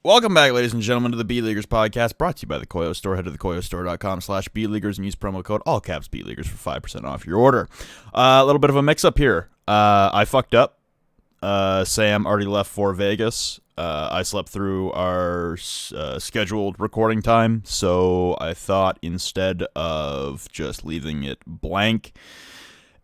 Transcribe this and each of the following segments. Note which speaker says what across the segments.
Speaker 1: Welcome back, ladies and gentlemen, to the B-Leaguers podcast, brought to you by the Koyo Store. Head to thekoyostore.com/B-Leaguers and use promo code ALLCAPS B-Leaguers for 5% off your order. A little bit of a mix-up here. I fucked up. Sam already left for Vegas. I slept through our scheduled recording time, so I thought instead of just leaving it blank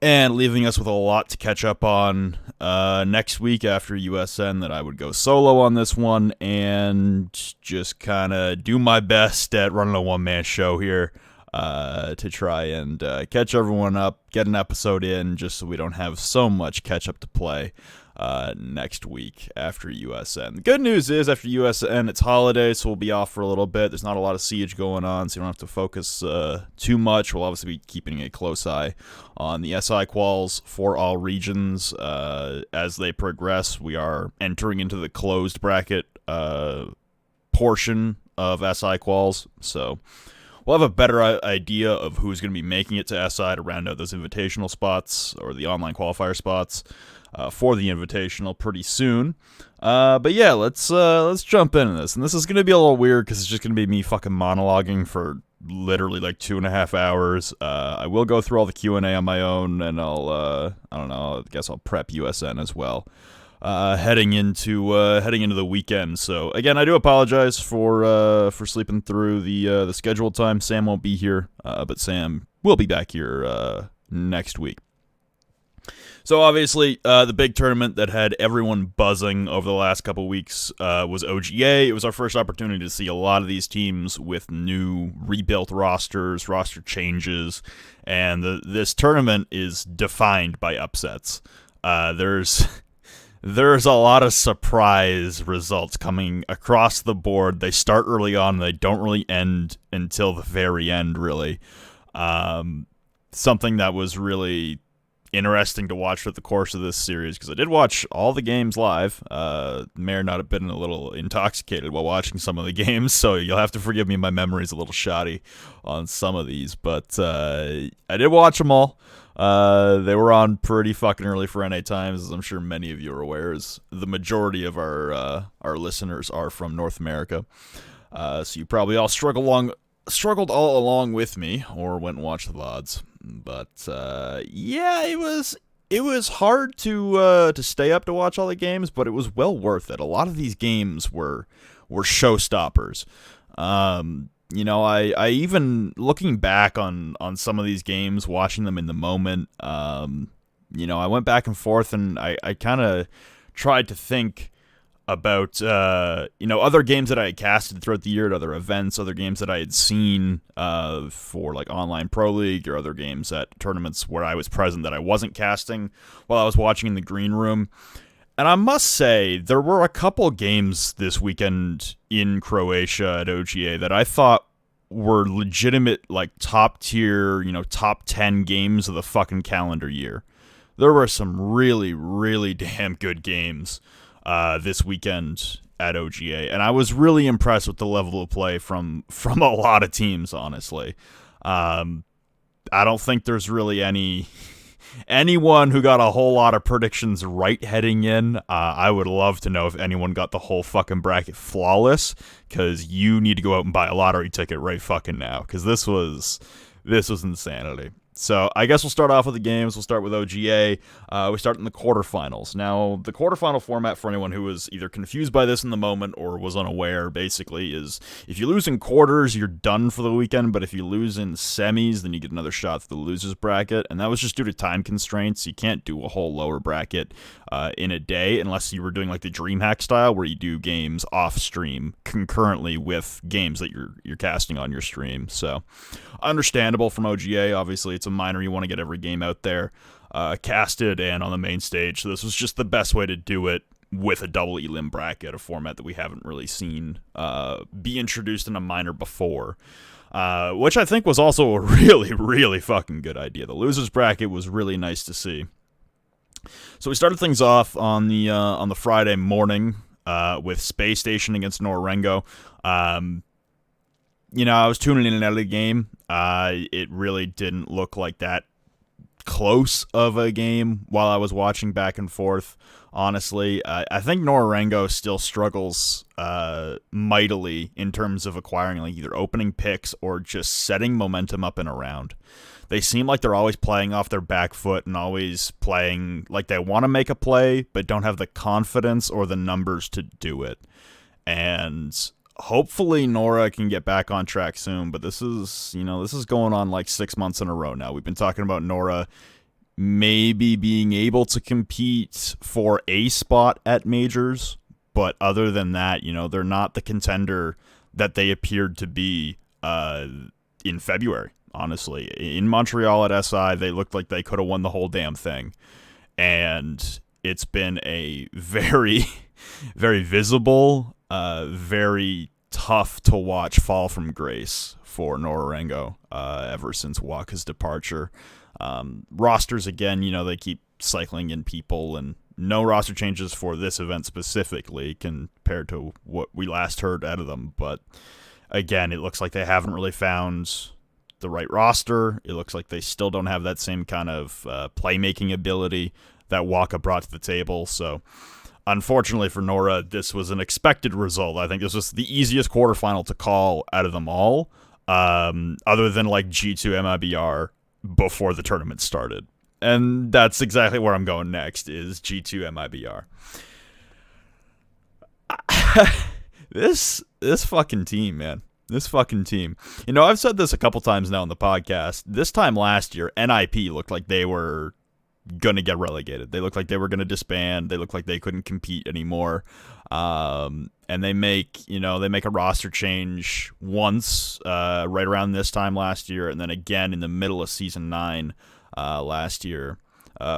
Speaker 1: and leaving us with a lot to catch up on next week after USN, that I would go solo on this one and just kind of do my best at running a one-man show here to try and catch everyone up, get an episode in, just so we don't have so much catch-up to play next week after USN. The good news is, after USN, it's holiday, so we'll be off for a little bit. There's not a lot of siege going on, so you don't have to focus too much. We'll obviously be keeping a close eye on the SI Quals for all regions as they progress. We are entering into the closed bracket portion of SI Quals, so we'll have a better idea of who's going to be making it to SI to round out those invitational spots, or the online qualifier spots, for the invitational pretty soon. But yeah, let's jump into this. And this is going to be a little weird because it's just going to be me fucking monologuing for literally like 2.5 hours. I will go through all the Q&A on my own, and I don't know, I guess I'll prep USN as well. Heading into the weekend. So again, I do apologize for sleeping through the scheduled time. Sam won't be here, but Sam will be back here next week. So obviously, the big tournament that had everyone buzzing over the last couple weeks was OGA. It was our first opportunity to see a lot of these teams with new rebuilt rosters, roster changes, and this tournament is defined by upsets. There's a lot of surprise results coming across the board. They start early on, and they don't really end until the very end, really. Something that was really interesting to watch throughout the course of this series, because I did watch all the games live. May or not have been a little intoxicated while watching some of the games, so you'll have to forgive me, my memory's a little shoddy on some of these, but I did watch them all. They were on pretty fucking early for NA times, as I'm sure many of you are aware, as the majority of our listeners are from North America. So you probably all struggled all along with me, or went and watched the VODs. But yeah, it was hard to stay up to watch all the games, but it was well worth it. A lot of these games were showstoppers. You know, I even, looking back on some of these games, watching them in the moment, you know, I went back and forth, and I kind of tried to think about, you know, other games that I had casted throughout the year at other events, other games that I had seen for, like, Online Pro League, or other games at tournaments where I was present that I wasn't casting while I was watching in the green room. And I must say, there were a couple games this weekend in Croatia at OGA that I thought were legitimate, like, top tier, you know, top 10 games of the fucking calendar year. There were some really, really damn good games this weekend at OGA, and I was really impressed with the level of play from a lot of teams, honestly. I don't think there's really anyone who got a whole lot of predictions right heading in. I would love to know if anyone got the whole fucking bracket flawless, because you need to go out and buy a lottery ticket right fucking now, because this was insanity. So I guess we'll start off with the games. We'll start with OGA. We start in the quarterfinals. Now, the quarterfinal format, for anyone who was either confused by this in the moment or was unaware, basically, is if you lose in quarters, you're done for the weekend, but if you lose in semis, then you get another shot at the losers bracket, and that was just due to time constraints. You can't do a whole lower bracket in a day, unless you were doing like the DreamHack style, where you do games off-stream concurrently with games that you're casting on your stream. So, understandable from OGA. Obviously, it's a minor. You want to get every game out there casted and on the main stage. So this was just the best way to do it with a double elim bracket, a format that we haven't really seen be introduced in a minor before, which I think was also a really, really fucking good idea. The losers bracket was really nice to see. So we started things off on the Friday morning with Space Station against Norengo. You know, I was tuning in and out of the game. It really didn't look like that close of a game while I was watching back and forth. Honestly, I think Norengo still struggles mightily in terms of acquiring like either opening picks or just setting momentum up and around. They seem like they're always playing off their back foot and always playing like they want to make a play but don't have the confidence or the numbers to do it. And hopefully Nora can get back on track soon, but this is going on like 6 months in a row now. We've been talking about Nora maybe being able to compete for a spot at majors, but other than that, they're not the contender that they appeared to be in February. Honestly, in Montreal at SI, they looked like they could have won the whole damn thing, and it's been a very, very visible, very tough to watch fall from grace for Norengo ever since Waka's departure. Rosters, again, they keep cycling in people, and no roster changes for this event specifically compared to what we last heard out of them. But again, it looks like they haven't really found the right roster. It looks like they still don't have that same kind of playmaking ability that Waka brought to the table. So unfortunately for Nora, this was an expected result. I think this was the easiest quarterfinal to call out of them all, other than like G2 MIBR before the tournament started. And that's exactly where I'm going next, is G2 MIBR. This fucking team, man. This fucking team. I've said this a couple times now on the podcast. This time last year, NIP looked like they were going to get relegated. They looked like they were going to disband. They looked like they couldn't compete anymore. And they make a roster change once right around this time last year, and then again in the middle of Season 9 last year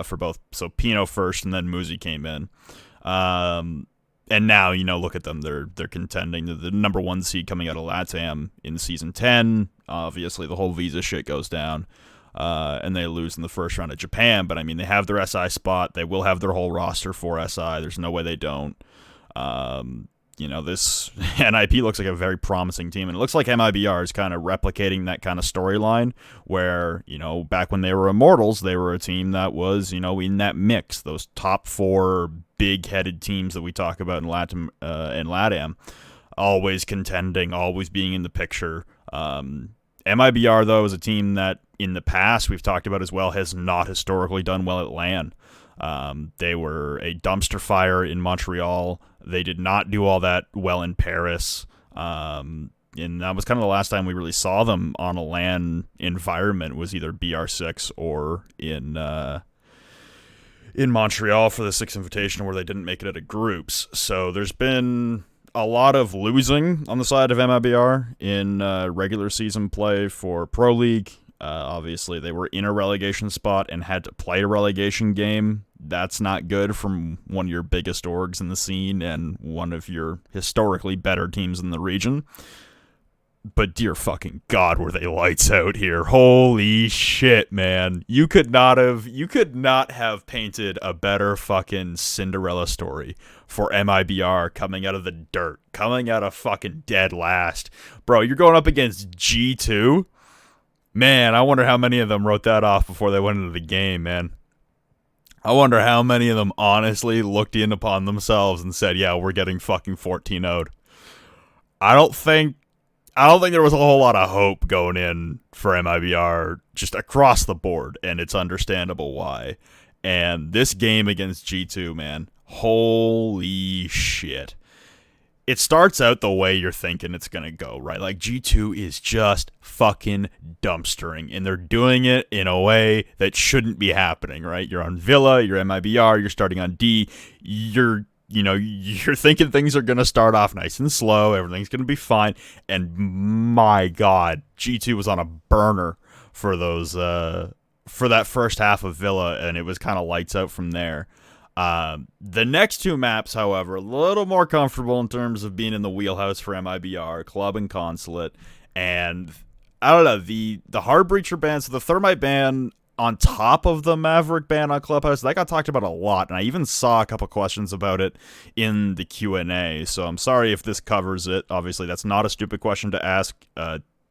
Speaker 1: for both. So Pino first, and then Muzi came in. And now, look at them. They're contending. They're the number 1 seed coming out of LATAM in Season 10. Obviously, the whole visa shit goes down. And they lose in the first round of Japan. But, I mean, they have their SI spot. They will have their whole roster for SI. There's no way they don't. This NIP looks like a very promising team. And it looks like MIBR is kind of replicating that kind of storyline where, back when they were Immortals, they were a team that was, in that mix. Those top 4 big-headed teams that we talk about in LATAM, always contending, always being in the picture. MIBR, though, is a team that in the past we've talked about as well has not historically done well at LAN. They were a dumpster fire in Montreal. They did not do all that well in Paris. And that was kind of the last time we really saw them on a LAN environment, was either BR6 or in Montreal for the 6th Invitational, where they didn't make it out of groups. So there's been a lot of losing on the side of MIBR in regular season play for Pro League. Obviously, they were in a relegation spot and had to play a relegation game. That's not good from one of your biggest orgs in the scene and one of your historically better teams in the region. But dear fucking God, were they lights out here. Holy shit, man. You could not have painted a better fucking Cinderella story for MIBR coming out of the dirt, coming out of fucking dead last. Bro, you're going up against G2? Man, I wonder how many of them wrote that off before they went into the game, man. I wonder how many of them honestly looked in upon themselves and said, yeah, we're getting fucking 14-0'd. I don't think there was a whole lot of hope going in for MIBR just across the board, and it's understandable why. And this game against G2, man, holy shit. It starts out the way you're thinking it's going to go, right? Like, G2 is just fucking dumpstering, and they're doing it in a way that shouldn't be happening, right? You're on Villa, you're MIBR, you're starting on D, you're thinking things are going to start off nice and slow, everything's going to be fine, and my God, G2 was on a burner for for that first half of Villa, and it was kind of lights out from there. The next 2 maps, however, a little more comfortable in terms of being in the wheelhouse for MIBR, Club and Consulate, and I don't know, the Hard Breacher ban, so the Thermite ban on top of the Maverick ban on Clubhouse, that got talked about a lot, and I even saw a couple questions about it in the Q&A, so I'm sorry if this covers it. Obviously, that's not a stupid question to ask.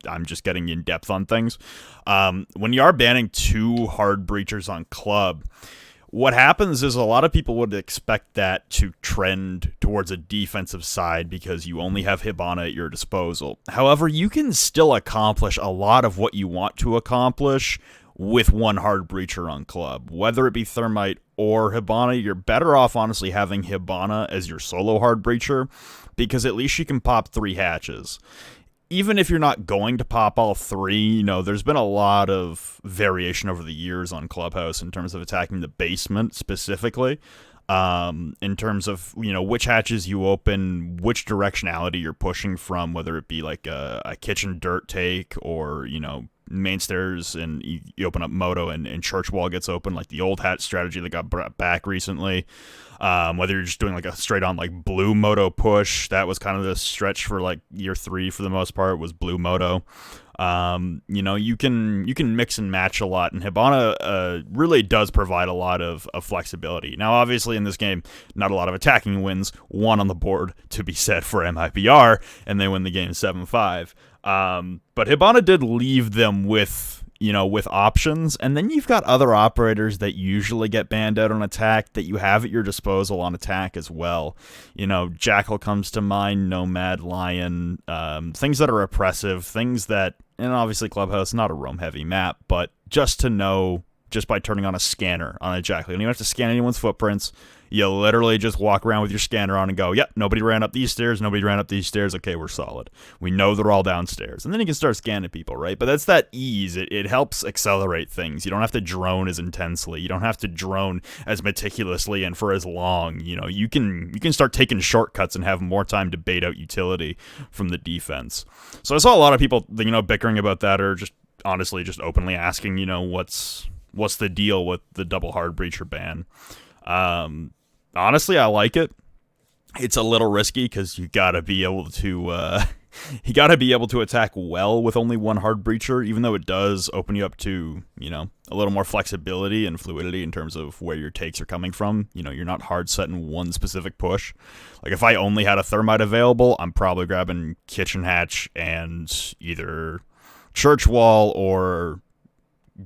Speaker 1: I'm just getting in depth on things. When you are banning 2 hard breachers on club, what happens is a lot of people would expect that to trend towards a defensive side because you only have Hibana at your disposal. However, you can still accomplish a lot of what you want to accomplish with 1 hard breacher on club. Whether it be Thermite or Hibana, you're better off honestly having Hibana as your solo hard breacher because at least you can pop 3 hatches. Even if you're not going to pop all 3, there's been a lot of variation over the years on Clubhouse in terms of attacking the basement specifically. In terms of, which hatches you open, which directionality you're pushing from, whether it be like a kitchen dirt take or, main stairs and you open up Moto and church wall gets open, like the old hat strategy that got brought back recently. Whether you're just doing like a straight on like blue Moto push, that was kind of the stretch for like year 3 for the most part, was blue Moto. You can mix and match a lot, and Hibana really does provide a lot of flexibility. Now, obviously, in this game, not a lot of attacking wins. 1 on the board to be said for MIBR, and they win the game 7-5. But Hibana did leave them with options, and then you've got other operators that usually get banned out on attack that you have at your disposal on attack as well. Jackal comes to mind, Nomad, Lion, things that are oppressive, things that, and obviously Clubhouse, not a roam-heavy map, but just to know, just by turning on a scanner on a Jackal, you don't even have to scan anyone's footprints. You literally just walk around with your scanner on and go, yep, nobody ran up these stairs, nobody ran up these stairs, okay, we're solid. We know they're all downstairs. And then you can start scanning people, right? But that's that ease. It helps accelerate things. You don't have to drone as intensely. You don't have to drone as meticulously and for as long. You can start taking shortcuts and have more time to bait out utility from the defense. So I saw a lot of people, bickering about that, or just honestly just openly asking, what's the deal with the double hard breacher ban? Honestly, I like it. It's a little risky because you gotta be able to attack well with only 1 hard breacher, even though it does open you up to, a little more flexibility and fluidity in terms of where your takes are coming from. You're not hard set in one specific push. Like if I only had a Thermite available, I'm probably grabbing kitchen hatch and either church wall or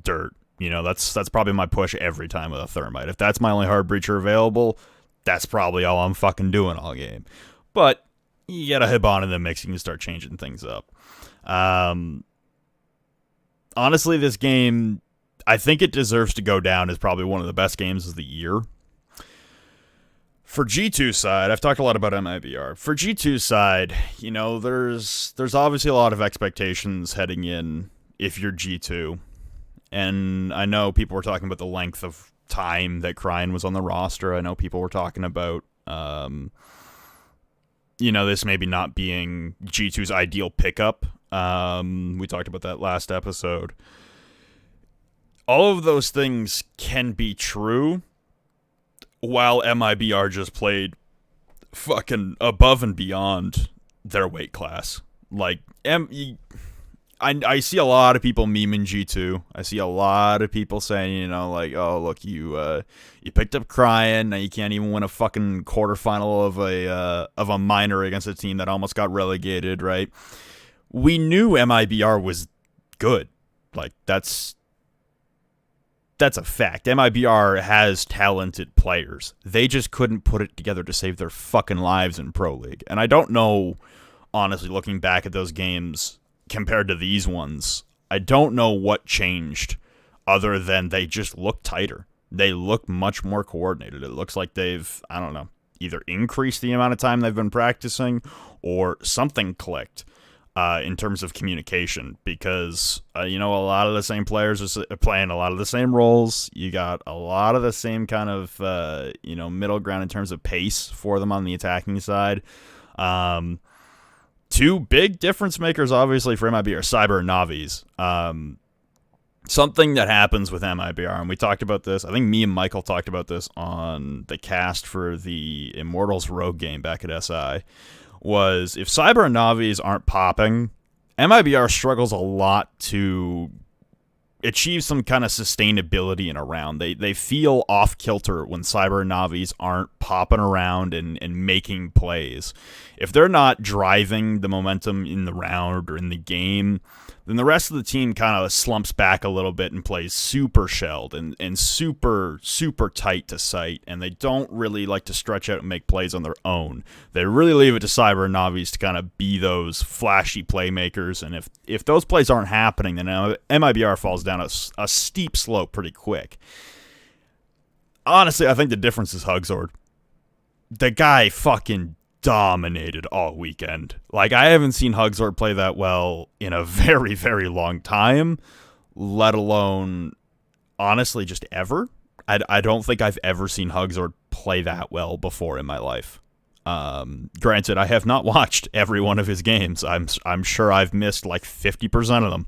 Speaker 1: dirt. That's probably my push every time with a Thermite. If that's my only hard breacher available, that's probably all I'm fucking doing all game. But you get a Hibana in the mix, you can start changing things up. Honestly, this game, I think it deserves to go down as probably one of the best games of the year. For G2 side, I've talked a lot about MIBR. For G2 side, there's obviously a lot of expectations heading in if you're G2. And I know people were talking about the length of time that Cryan was on the roster. I know people were talking about, this maybe not being G2's ideal pickup. We talked about that last episode. All of those things can be true, while MIBR just played fucking above and beyond their weight class. Like, I see a lot of people memeing G2. I see a lot of people saying, oh, look, you picked up Cryan, now you can't even win a fucking quarterfinal of a minor against a team that almost got relegated, right? We knew MIBR was good. Like, that's a fact. MIBR has talented players. They just couldn't put it together to save their fucking lives in Pro League. And I don't know, honestly, looking back at those games compared to these ones, I don't know what changed other than they just look tighter. They look much more coordinated. It looks like they've, either increased the amount of time they've been practicing or something clicked in terms of communication, because, a lot of the same players are playing a lot of the same roles. You got a lot of the same kind of, middle ground in terms of pace for them on the attacking side. 2 big difference makers, obviously, for MIBR are Cyber and Navi's. Something that happens with MIBR, and we talked about this, I think me and Michael talked about this on the cast for the Immortals Rogue game back at SI, was if Cyber and Navi's aren't popping, MIBR struggles a lot to achieve some kind of sustainability in a round. They feel off kilter when Cyber and Navis aren't popping around and making plays. If they're not driving the momentum in the round or in the game, then the rest of the team kind of slumps back a little bit and plays super shelled and super, super tight to sight, and they don't really like to stretch out and make plays on their own. They really leave it to Cyber and Navis to kind of be those flashy playmakers, and if those plays aren't happening, then MIBR falls down a steep slope pretty quick. Honestly, I think the difference is Hugzord. The guy fucking dominated all weekend. Like, I haven't seen Hugzord play that well in a very, very long time, let alone, honestly, just ever. I don't think I've ever seen Hugzord play that well before in my life. Granted, I have not watched every one of his games. I'm sure I've missed like 50% of them.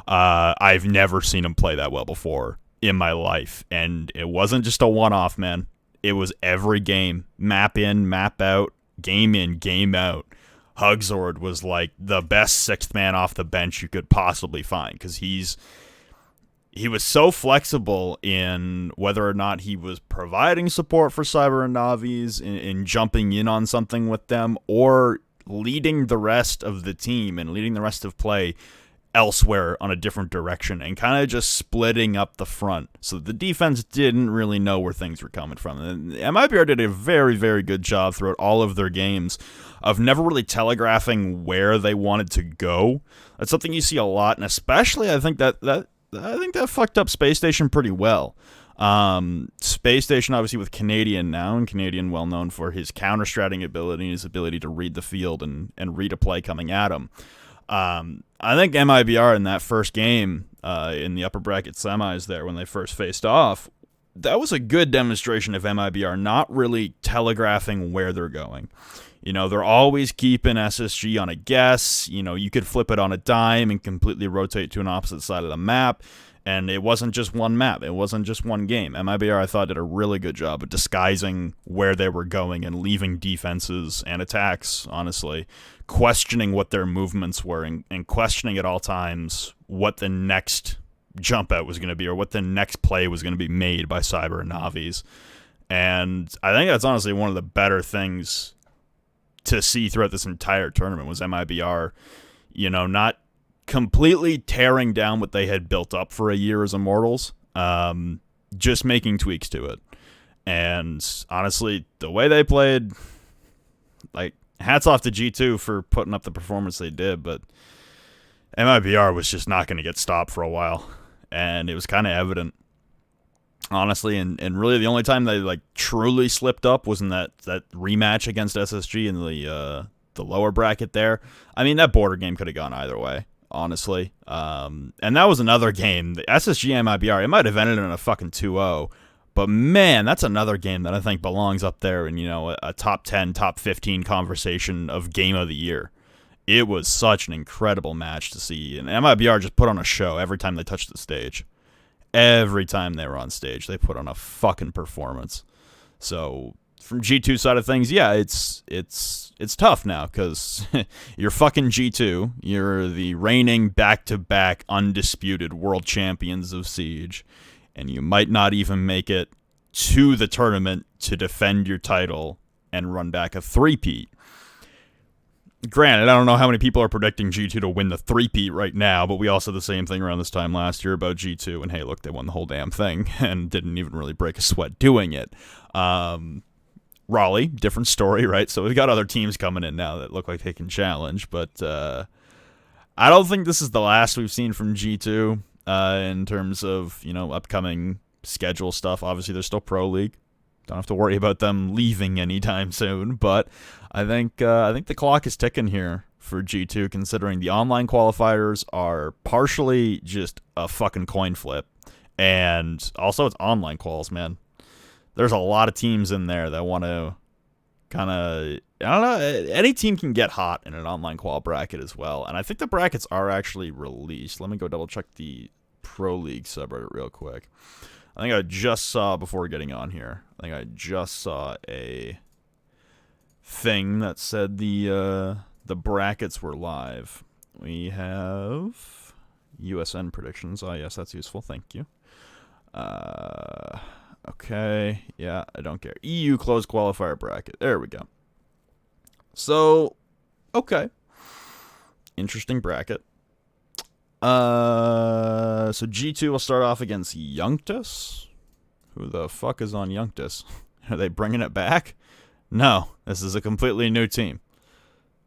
Speaker 1: I've never seen him play that well before in my life, and it wasn't just a one-off, man. It was every game, map in, map out, game in, game out. Hugzord was like the best sixth man off the bench you could possibly find, because he was so flexible in whether or not he was providing support for Cyber and Navis in jumping in on something with them, or leading the rest of the team and leading the rest of play elsewhere on a different direction, and kind of just splitting up the front so the defense didn't really know where things were coming from. And MIBR did a very, very good job throughout all of their games of never really telegraphing where they wanted to go. That's something you see a lot, and especially I think that fucked up Space Station pretty well. Space Station obviously with Canadian now, and Canadian well known for his counter-stratting ability and his ability to read the field and read a play coming at him. I think MIBR in that first game in the upper bracket semis there when they first faced off, that was a good demonstration of MIBR not really telegraphing where they're going. You know, they're always keeping SSG on a guess. You know, you could flip it on a dime and completely rotate to an opposite side of the map. And it wasn't just one map. It wasn't just one game. MIBR, I thought, did a really good job of disguising where they were going and leaving defenses and attacks, honestly, questioning what their movements were and questioning at all times what the next jump out was going to be or what the next play was going to be made by Cyber and Navis. And I think that's honestly one of the better things to see throughout this entire tournament was MIBR, you know, not completely tearing down what they had built up for a year as Immortals, just making tweaks to it. And honestly, the way they played, like, hats off to G2 for putting up the performance they did, but MIBR was just not going to get stopped for a while, and it was kind of evident, honestly. And really the only time they like truly slipped up was in that rematch against SSG in the lower bracket there. I mean, that border game could have gone either way, honestly. And that was another game. The SSG MIBR, it might have ended in a fucking 2-0. But man, that's another game that I think belongs up there in, you know, a top 10, top 15 conversation of game of the year. It was such an incredible match to see. And MIBR just put on a show every time they touched the stage. Every time they were on stage, they put on a fucking performance. So from G2 side of things, yeah, it's tough now because you're fucking G2. You're the reigning back-to-back undisputed world champions of Siege, and you might not even make it to the tournament to defend your title and run back a three-peat. Granted, I don't know how many people are predicting G2 to win the three-peat right now, but we all said the same thing around this time last year about G2, and hey, look, they won the whole damn thing and didn't even really break a sweat doing it. Raleigh, different story, right? So we've got other teams coming in now that look like they can challenge, but I don't think this is the last we've seen from G2 in terms of, you know, upcoming schedule stuff. Obviously, there's still Pro League. Don't have to worry about them leaving anytime soon, but I think the clock is ticking here for G2, considering the online qualifiers are partially just a fucking coin flip, and also it's online quals, man. There's a lot of teams in there that want to kind of, I don't know, any team can get hot in an online qual bracket as well, and I think the brackets are actually released. Let me go double check the Pro League subreddit real quick. I think I just saw, before getting on here, a thing that said the brackets were live. We have USN predictions. Oh, yes, that's useful. Thank you. Okay. Yeah, I don't care. EU closed qualifier bracket. There we go. So, okay. Interesting bracket. So G2 will start off against Youngtus. Who the fuck is on Youngtus? Are they bringing it back? No, this is a completely new team.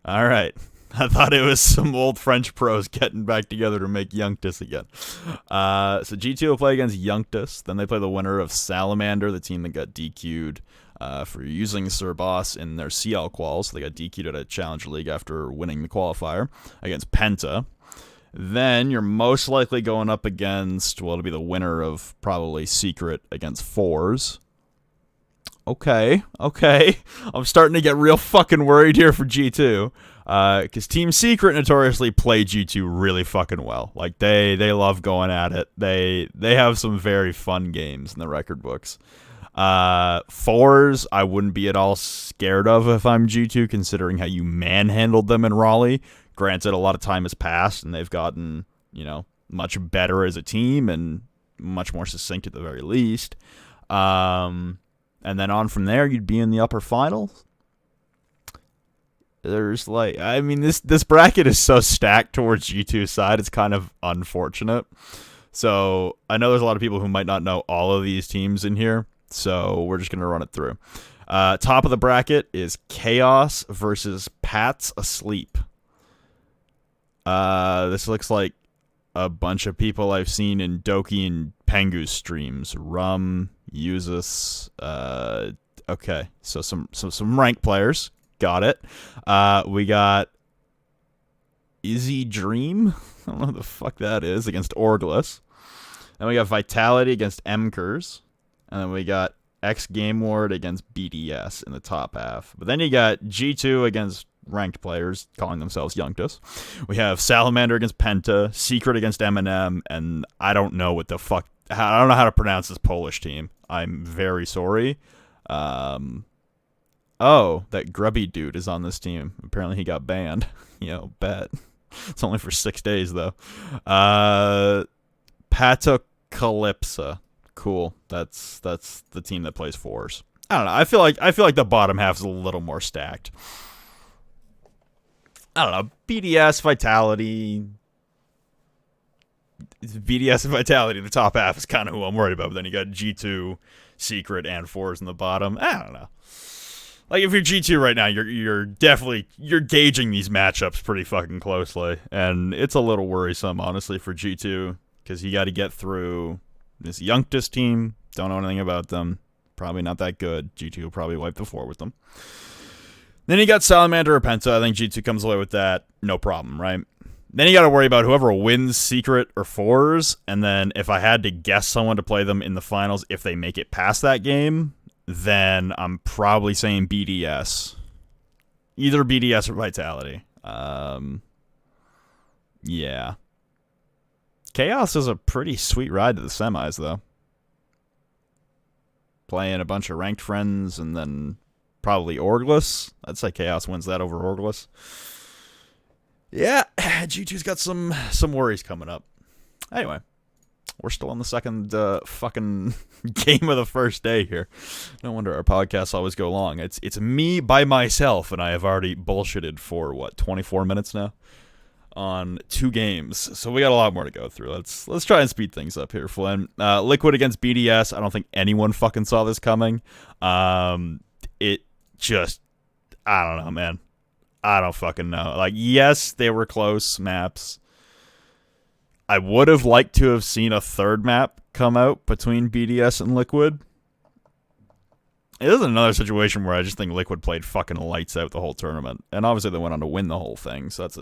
Speaker 1: All right. I thought it was some old French pros getting back together to make Youngtus again. So G2 will play against Youngtus. Then they play the winner of Salamander, the team that got DQ'd for using Sir Boss in their CL quals. They got DQ'd at a Challenger League after winning the qualifier against Penta. Then you're most likely going up against, well, it'll be the winner of probably Secret against Fours. Okay. I'm starting to get real fucking worried here for G2. Because Team Secret notoriously play G2 really fucking well. Like, they love going at it. They have some very fun games in the record books. Fours, I wouldn't be at all scared of if I'm G2, considering how you manhandled them in Raleigh. Granted, a lot of time has passed, and they've gotten, much better as a team, and much more succinct at the very least. And then on from there, you'd be in the upper finals. There's this bracket is so stacked towards G2's side, it's kind of unfortunate. So I know there's a lot of people who might not know all of these teams in here, so we're just going to run it through. Top of the bracket is Chaos versus Pat's Asleep. This looks like a bunch of people I've seen in Doki and Pengu's streams. Rum, Usus, okay, so some ranked players. Got it. We got Izzy Dream. I don't know who the fuck that is, against Orglis. Then we got Vitality against Mkers. And then we got X Game Ward against BDS in the top half. But then you got G2 against ranked players calling themselves Youngtus. We have Salamander against Penta, Secret against Eminem, and I don't know what the fuck. I don't know how to pronounce this Polish team. I'm very sorry. Oh, that grubby dude is on this team. Apparently he got banned. Bet. It's only for 6 days, though. Patocalypsa. Cool. That's the team that plays fours. I don't know. I feel like the bottom half is a little more stacked. I don't know. BDS, Vitality. BDS and Vitality in the top half is kind of who I'm worried about. But then you got G2, Secret, and fours in the bottom. I don't know. Like, if you're G2 right now, you're definitely gauging these matchups pretty fucking closely, and it's a little worrisome, honestly, for G2, because you got to get through this Youngtus team. Don't know anything about them. Probably not that good. G2 will probably wipe the floor with them. Then you got Salamander or Penta. I think G2 comes away with that, no problem, right? Then you got to worry about whoever wins Secret or Fours, and then if I had to guess someone to play them in the finals, if they make it past that game, then I'm probably saying BDS. Either BDS or Vitality. Yeah. Chaos is a pretty sweet ride to the semis, though. Playing a bunch of ranked friends, and then probably Orglis. I'd say Chaos wins that over Orglis. Yeah, G2's got some worries coming up. Anyway. We're still on the second fucking game of the first day here. No wonder our podcasts always go long. It's me by myself, and I have already bullshitted for, 24 minutes now? On 2 games. So we got a lot more to go through. Let's try and speed things up here, Flynn. Liquid against BDS. I don't think anyone fucking saw this coming. It just... I don't know, man. I don't fucking know. Like, yes, they were close maps. I would have liked to have seen a third map come out between BDS and Liquid. It is another situation where I just think Liquid played fucking lights out the whole tournament. And obviously they went on to win the whole thing, so that's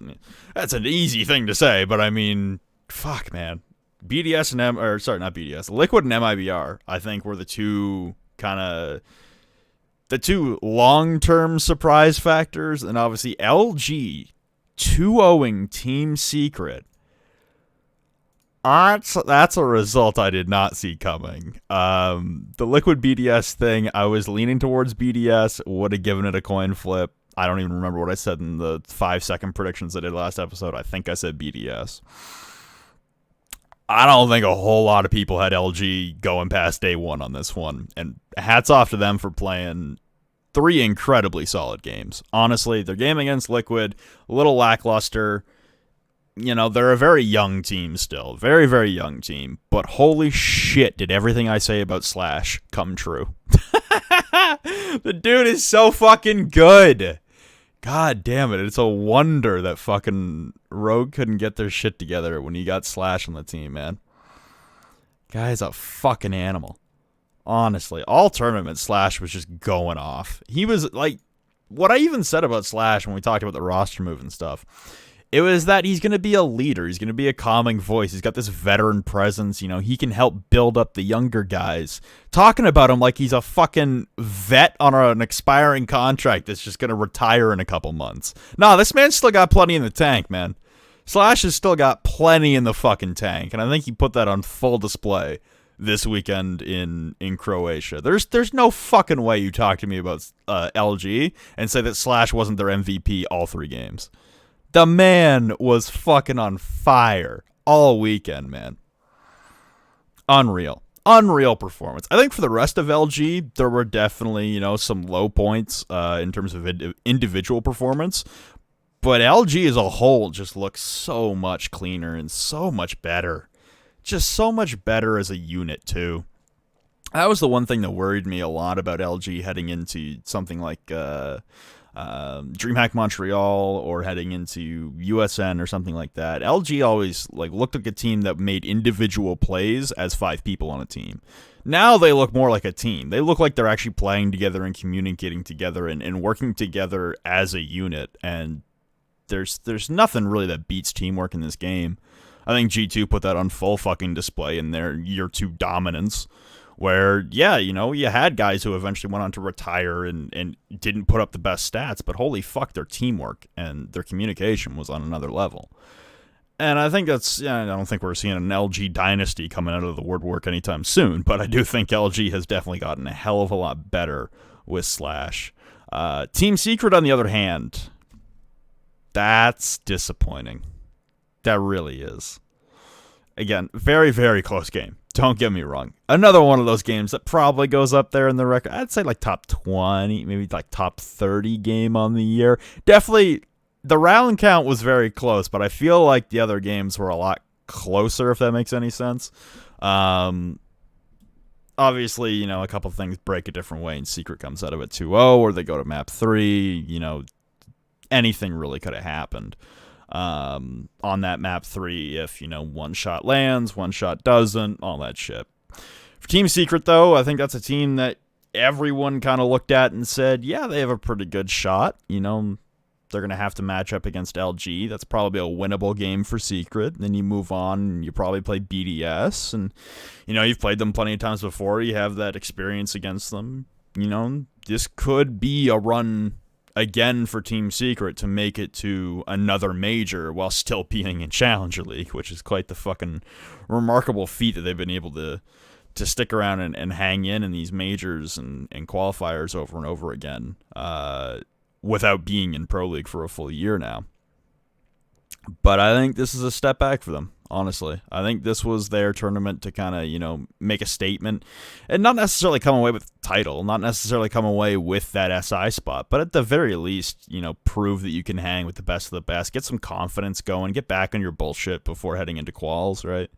Speaker 1: an easy thing to say, but I mean, fuck, man. BDS and not BDS. Liquid and MIBR, I think, were the two long-term surprise factors, and obviously LG 2-0ing Team Secret. That's a result I did not see coming. The Liquid BDS thing, I was leaning towards BDS, would have given it a coin flip. I don't even remember what I said in the 5-second predictions I did last episode. I think I said BDS. I don't think a whole lot of people had LG going past day one on this one. And hats off to them for playing three incredibly solid games. Honestly, their game against Liquid, a little lackluster. You know, they're a very young team still. Very, very young team. But holy shit, did everything I say about Slash come true. The dude is so fucking good. God damn it. It's a wonder that fucking Rogue couldn't get their shit together when he got Slash on the team, man. Guy's a fucking animal. Honestly, all tournament Slash was just going off. He was like, what I even said about Slash when we talked about the roster move and stuff, it was that he's going to be a leader. He's going to be a calming voice. He's got this veteran presence. You know, he can help build up the younger guys. Talking about him like he's a fucking vet on an expiring contract that's just going to retire in a couple months. Nah, this man's still got plenty in the tank, man. Slash has still got plenty in the fucking tank, and I think he put that on full display this weekend in Croatia. There's no fucking way you talk to me about LG and say that Slash wasn't their MVP all three games. The man was fucking on fire all weekend, man. Unreal. Unreal performance. I think for the rest of LG, there were definitely, you know, some low points in terms of individual performance. But LG as a whole just looks so much cleaner and so much better. Just so much better as a unit, too. That was the one thing that worried me a lot about LG heading into something like DreamHack Montreal or heading into USN or something like that. LG always looked like a team that made individual plays as 5 people on a team. Now they look more like a team. They look like they're actually playing together and communicating together and working together as a unit. And there's nothing really that beats teamwork in this game. I think G2 put that on full fucking display in their year 2 dominance. Where, yeah, you know, you had guys who eventually went on to retire and didn't put up the best stats, but holy fuck, their teamwork and their communication was on another level. And I think I don't think we're seeing an LG dynasty coming out of the woodwork anytime soon, but I do think LG has definitely gotten a hell of a lot better with Slash. Team Secret, on the other hand, that's disappointing. That really is. Again, very, very close game. Don't get me wrong. Another one of those games that probably goes up there in the record. I'd say like top 20, maybe like top 30 game on the year. Definitely, the round count was very close, but I feel like the other games were a lot closer, if that makes any sense. Obviously, you know, a couple things break a different way, and Secret comes out of it 2-0, or they go to map 3. You know, anything really could have happened. On that map 3, if, you know, one shot lands, one shot doesn't, all that shit. For Team Secret, though, I think that's a team that everyone kind of looked at and said, yeah, they have a pretty good shot. You know, they're going to have to match up against LG. That's probably a winnable game for Secret. Then you move on and you probably play BDS. And, you know, you've played them plenty of times before. You have that experience against them. You know, this could be a run again for Team Secret to make it to another major while still being in Challenger League, which is quite the fucking remarkable feat that they've been able to stick around and hang in these majors and qualifiers over and over again without being in Pro League for a full year now. But I think this is a step back for them, honestly. I think this was their tournament to kind of, you know, make a statement and not necessarily come away with the title, not necessarily come away with that SI spot, but at the very least, you know, prove that you can hang with the best of the best, get some confidence going, get back on your bullshit before heading into quals, right?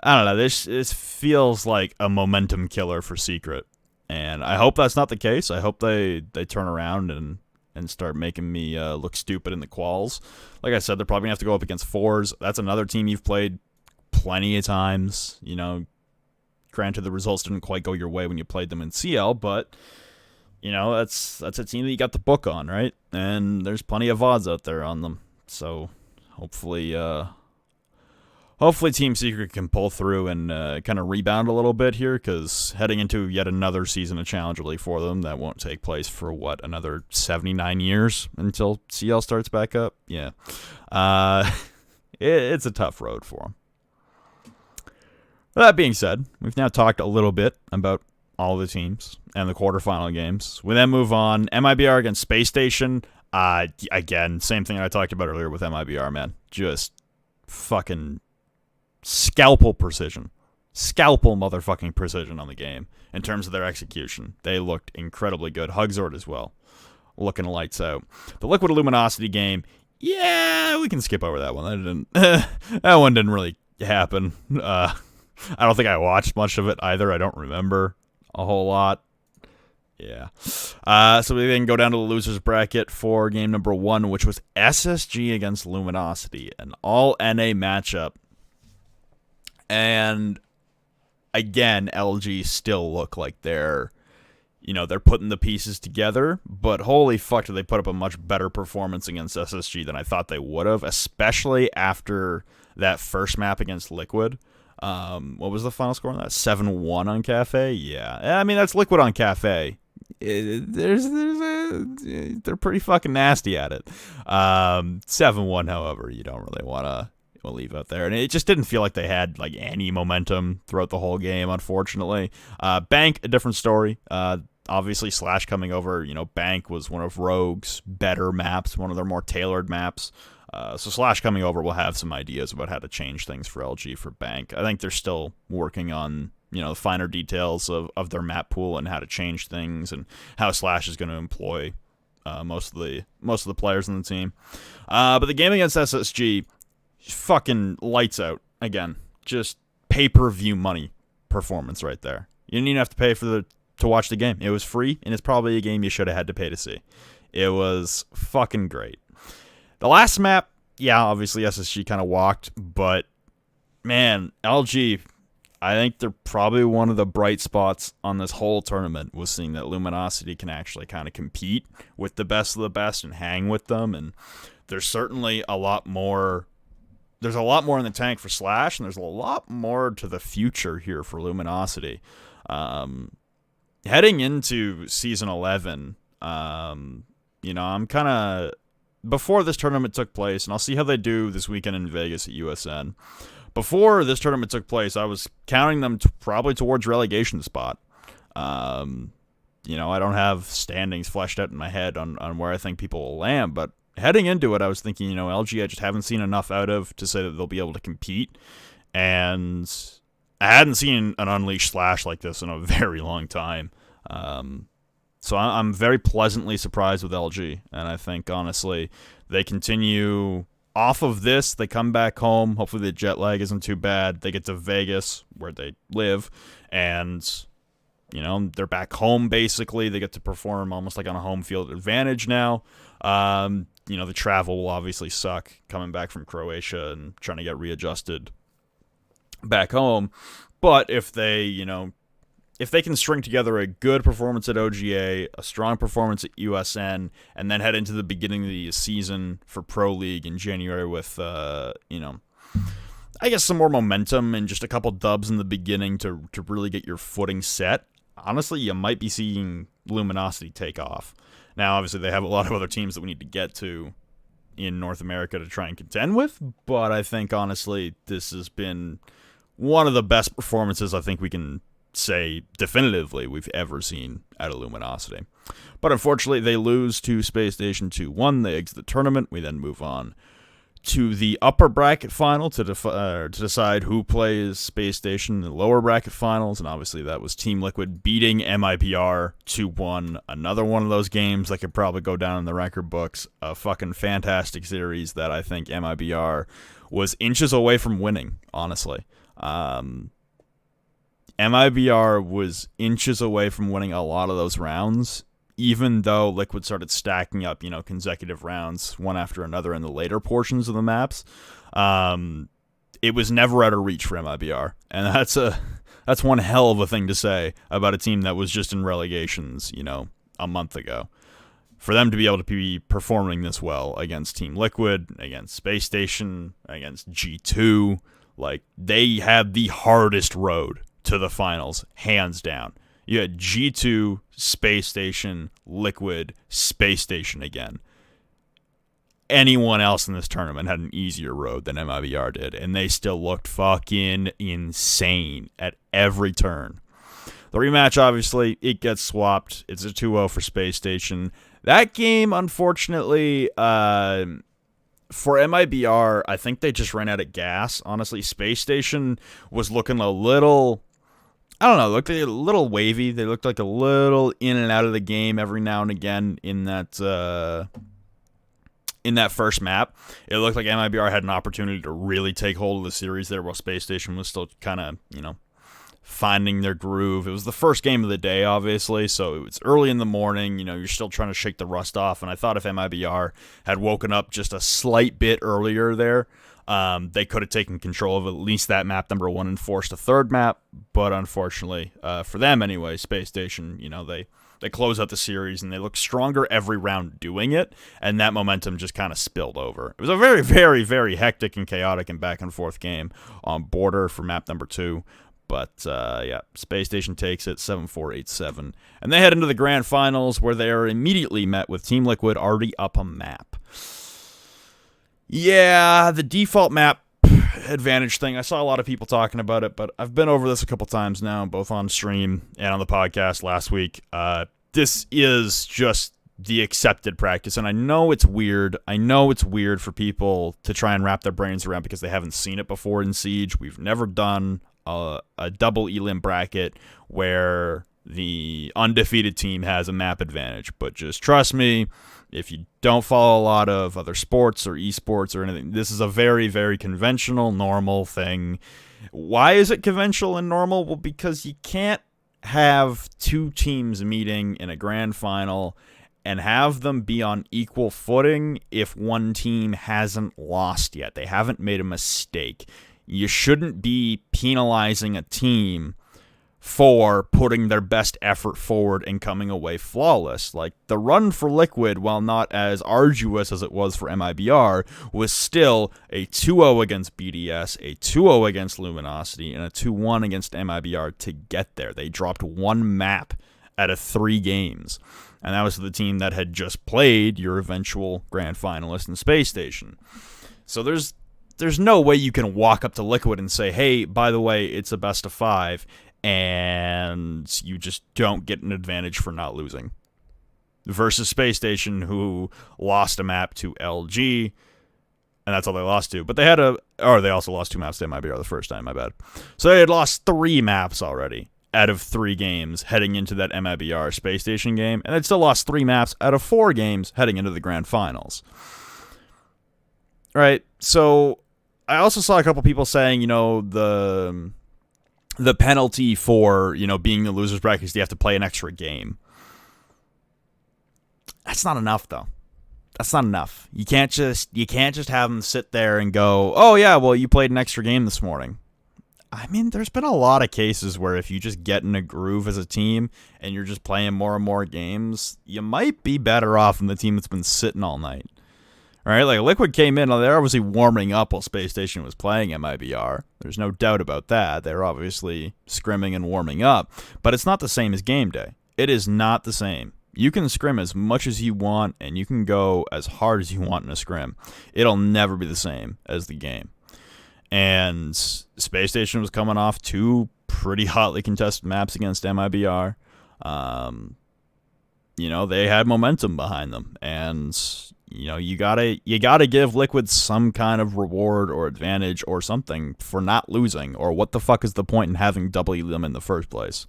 Speaker 1: I don't know. This feels like a momentum killer for Secret, and I hope that's not the case. I hope they turn around and start making me look stupid in the quals. Like I said, they're probably going to have to go up against Fours. That's another team you've played plenty of times. You know, granted, the results didn't quite go your way when you played them in CL, but, you know, that's a team that you got the book on, right? And there's plenty of odds out there on them. So hopefully Team Secret can pull through and kind of rebound a little bit here, because heading into yet another season of Challenger League for them, that won't take place for, another 79 years until CL starts back up? Yeah. It's a tough road for them. That being said, we've now talked a little bit about all the teams and the quarterfinal games. We then move on. MIBR against Space Station. Again, same thing I talked about earlier with MIBR, man. Just fucking scalpel precision. Scalpel motherfucking precision on the game in terms of their execution. They looked incredibly good. Hugzord as well. Looking lights out. The Liquid Luminosity game, yeah, we can skip over that one. That one didn't really happen. I don't think I watched much of it either. I don't remember a whole lot. Yeah. So we then go down to the losers bracket for game number 1, which was SSG against Luminosity, an all-NA matchup. And again, LG still look like they're putting the pieces together, but holy fuck, did they put up a much better performance against SSG than I thought they would have, especially after that first map against Liquid. What was the final score on that? 7-1 on Cafe? Yeah. I mean, that's Liquid on Cafe. They're pretty fucking nasty at it. 7-1, however, you don't really want to leave out there. And it just didn't feel like they had like any momentum throughout the whole game, unfortunately. Bank, a different story. Obviously, Slash coming over, Bank was one of Rogue's better maps, one of their more tailored maps. So Slash coming over will have some ideas about how to change things for LG for Bank. I think they're still working on, the finer details of their map pool and how to change things and how Slash is going to employ most of the players in the team. But the game against SSG, fucking lights out again. Just pay-per-view money performance right there. You didn't even have to pay to watch the game. It was free, and it's probably a game you should have had to pay to see. It was fucking great. The last map, yeah, obviously SSG kind of walked, but man, LG, I think they're probably one of the bright spots on this whole tournament, was seeing that Luminosity can actually kind of compete with the best of the best and hang with them, and there's certainly a lot more. There's a lot more in the tank for Slash, and there's a lot more to the future here for Luminosity. Heading into Season 11, I'm kind of... Before this tournament took place, and I'll see how they do this weekend in Vegas at USN. Before this tournament took place, I was counting them probably towards relegation spot. I don't have standings fleshed out in my head on where I think people will land, but heading into it, I was thinking, LG I just haven't seen enough out of to say that they'll be able to compete. And I hadn't seen an Unleashed Slash like this in a very long time. So I'm very pleasantly surprised with LG. And I think, honestly, they continue off of this. They come back home. Hopefully the jet lag isn't too bad. They get to Vegas, where they live. And, they're back home, basically. They get to perform almost like on a home field advantage now. The travel will obviously suck coming back from Croatia and trying to get readjusted back home. But if they can string together a good performance at OGA, a strong performance at USN, and then head into the beginning of the season for Pro League in January with, I guess some more momentum and just a couple dubs in the beginning to really get your footing set, honestly, you might be seeing Luminosity take off. Now, obviously, they have a lot of other teams that we need to get to in North America to try and contend with, but I think, honestly, this has been one of the best performances I think we can say definitively we've ever seen out of Luminosity. But unfortunately, they lose to Space Station 2-1. They exit the tournament. We then move on to the upper bracket final to decide who plays Space Station in the lower bracket finals, and obviously that was Team Liquid beating MIBR 2-1. Another one of those games that could probably go down in the record books. A fucking fantastic series that I think MIBR was inches away from winning, honestly. MIBR was inches away from winning a lot of those rounds, even though Liquid started stacking up, consecutive rounds one after another in the later portions of the maps. It was never out of reach for MIBR, and that's one hell of a thing to say about a team that was just in relegations, a month ago. For them to be able to be performing this well against Team Liquid, against Space Station, against G2, like, they had the hardest road to the finals, hands down. You had G2, Space Station, Liquid, Space Station again. Anyone else in this tournament had an easier road than MIBR did, and they still looked fucking insane at every turn. The rematch, obviously, it gets swapped. It's a 2-0 for Space Station. That game, unfortunately, for MIBR, I think they just ran out of gas. Honestly, Space Station was looking a little, I don't know, looked a little wavy. They looked like a little in and out of the game every now and again in that first map. It looked like MIBR had an opportunity to really take hold of the series there, while Space Station was still kind of, finding their groove. It was the first game of the day, obviously, so it was early in the morning. You're still trying to shake the rust off, and I thought if MIBR had woken up just a slight bit earlier there, they could have taken control of at least that map number 1 and forced a third map. But unfortunately, for them anyway, Space Station, they close out the series, and they look stronger every round doing it, and that momentum just kind of spilled over. It was a very, very, very hectic and chaotic and back-and-forth game on Border for map number 2. But, Space Station takes it 7-4, 8-7. And they head into the grand finals, where they are immediately met with Team Liquid already up a map. Yeah, the default map advantage thing, I saw a lot of people talking about it, but I've been over this a couple times now, both on stream and on the podcast last week. This is just the accepted practice, and I know it's weird. I know it's weird for people to try and wrap their brains around because they haven't seen it before in Siege. We've never done a double elim bracket where the undefeated team has a map advantage, but just trust me, if you don't follow a lot of other sports or esports or anything, this is a very, very conventional, normal thing. Why is it conventional and normal? Well, because you can't have two teams meeting in a grand final and have them be on equal footing if one team hasn't lost yet. They haven't made a mistake. You shouldn't be penalizing a team for putting their best effort forward and coming away flawless. Like, the run for Liquid, while not as arduous as it was for MIBR, was still a 2-0 against BDS, a 2-0 against Luminosity, and a 2-1 against MIBR to get there. They dropped one map out of 3 games, and that was the team that had just played your eventual grand finalist in Space Station. So there's no way you can walk up to Liquid and say, hey, by the way, it's a best of 5, and you just don't get an advantage for not losing. Versus Space Station, who lost a map to LG, and that's all they lost to. But they they also lost 2 maps to MIBR the first time, my bad. So they had lost 3 maps already out of 3 games heading into that MIBR Space Station game, and they'd still lost 3 maps out of 4 games heading into the grand finals. Right, so I also saw a couple people saying, the penalty for, being the loser's bracket is you have to play an extra game. That's not enough, though. That's not enough. You can't just have them sit there and go, oh yeah, well, you played an extra game this morning. I mean, there's been a lot of cases where if you just get in a groove as a team and you're just playing more and more games, you might be better off than the team that's been sitting all night. All right, like Liquid came in, they're obviously warming up while Space Station was playing MIBR. There's no doubt about that. They're obviously scrimming and warming up, but it's not the same as game day. It is not the same. You can scrim as much as you want, and you can go as hard as you want in a scrim. It'll never be the same as the game. And Space Station was coming off 2 pretty hotly contested maps against MIBR. They had momentum behind them, and you gotta give Liquid some kind of reward or advantage or something for not losing, or what the fuck is the point in having double elim in the first place,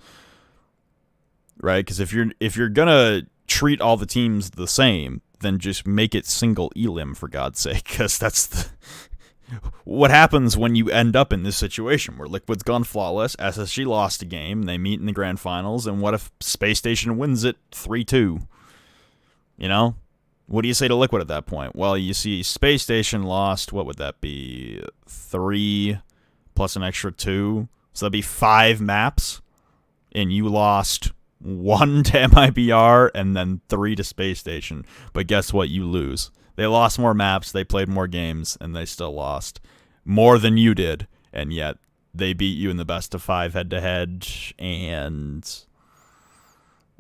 Speaker 1: right? Because if you're gonna treat all the teams the same, then just make it single elim, for God's sake, because that's what happens when you end up in this situation where Liquid's gone flawless, SSG lost a game, they meet in the grand finals, and what if Space Station wins it 3-2? What do you say to Liquid at that point? Well, you see Space Station lost, what would that be, 3 plus an extra 2? So that'd be 5 maps, and you lost 1 to MIBR and then 3 to Space Station. But guess what? You lose. They lost more maps, they played more games, and they still lost more than you did, and yet they beat you in the best of 5 head-to-head, and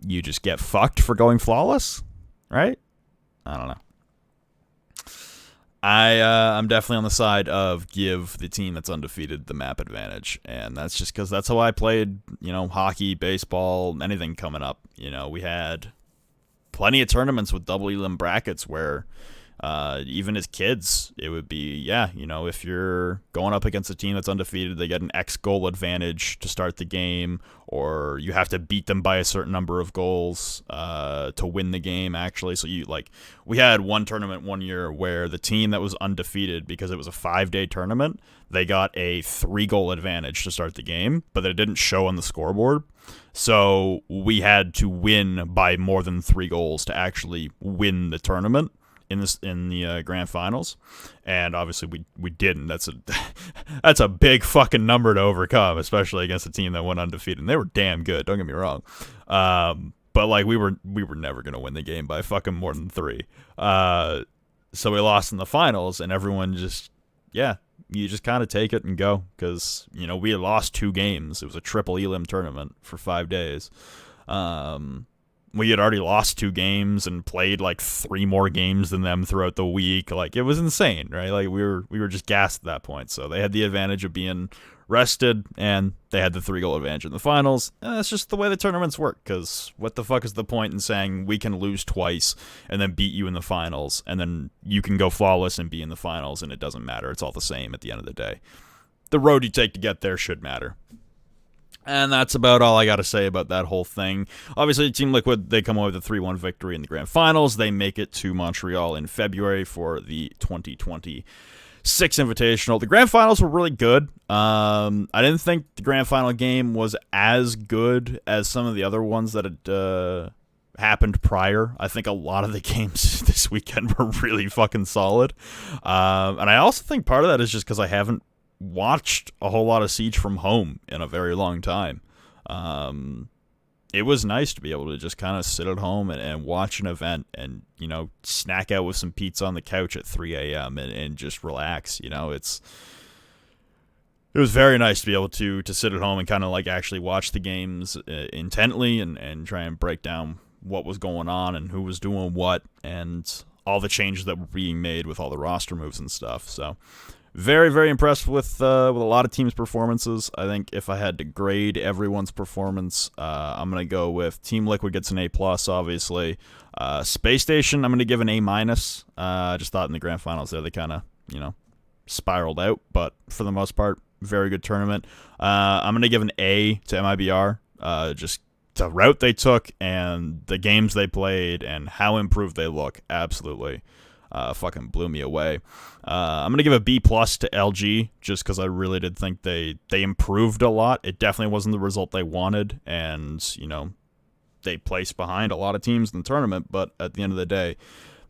Speaker 1: you just get fucked for going flawless, right? I don't know. I'm definitely on the side of give the team that's undefeated the map advantage, and that's just because that's how I played, hockey, baseball, anything coming up. We had plenty of tournaments with double elim brackets where, Even as kids, it would be, yeah, if you're going up against a team that's undefeated, they get an X goal advantage to start the game, or you have to beat them by a certain number of goals to win the game, actually. So we had one tournament one year where the team that was undefeated, because it was a 5-day tournament, they got a 3-goal advantage to start the game, but it didn't show on the scoreboard. So we had to win by more than 3 goals to actually win the tournament in the grand finals, and obviously we didn't. That's a big fucking number to overcome, especially against a team that went undefeated. And they were damn good. Don't get me wrong, but we were never gonna win the game by fucking more than 3. So we lost in the finals, and everyone just you just kind of take it and go, because we had lost 2 games. It was a triple elim tournament for 5 days. We had already lost 2 games and played 3 more games than them throughout the week. It was insane, right? We were just gassed at that point. So they had the advantage of being rested, and they had the 3-goal advantage in the finals. And that's just the way the tournaments work, because what the fuck is the point in saying we can lose twice and then beat you in the finals, and then you can go flawless and be in the finals, and it doesn't matter. It's all the same at the end of the day. The road you take to get there should matter. And that's about all I got to say about that whole thing. Obviously, Team Liquid, they come away with a 3-1 victory in the grand finals. They make it to Montreal in February for the 2026 Invitational. The grand finals were really good. I didn't think the grand final game was as good as some of the other ones that had happened prior. I think a lot of the games this weekend were really fucking solid. And I also think part of that is just because I haven't watched a whole lot of Siege from home in a very long time. It was nice to be able to just kind of sit at home and watch an event and, snack out with some pizza on the couch at 3 a.m. and just relax. It was very nice to be able to sit at home and kind of actually watch the games intently and try and break down what was going on and who was doing what and all the changes that were being made with all the roster moves and stuff. So very, very impressed with a lot of teams' performances. I think if I had to grade everyone's performance, I'm going to go with Team Liquid gets an A+, obviously. Space Station, I'm going to give an A-. I just thought in the grand finals there they kind of, spiraled out. But for the most part, very good tournament. I'm going to give an A to MIBR. Just the route they took and the games they played and how improved they look. Absolutely. Fucking blew me away. I'm going to give a B+ to LG just because I really did think they improved a lot. It definitely wasn't the result they wanted, and, they placed behind a lot of teams in the tournament, but at the end of the day,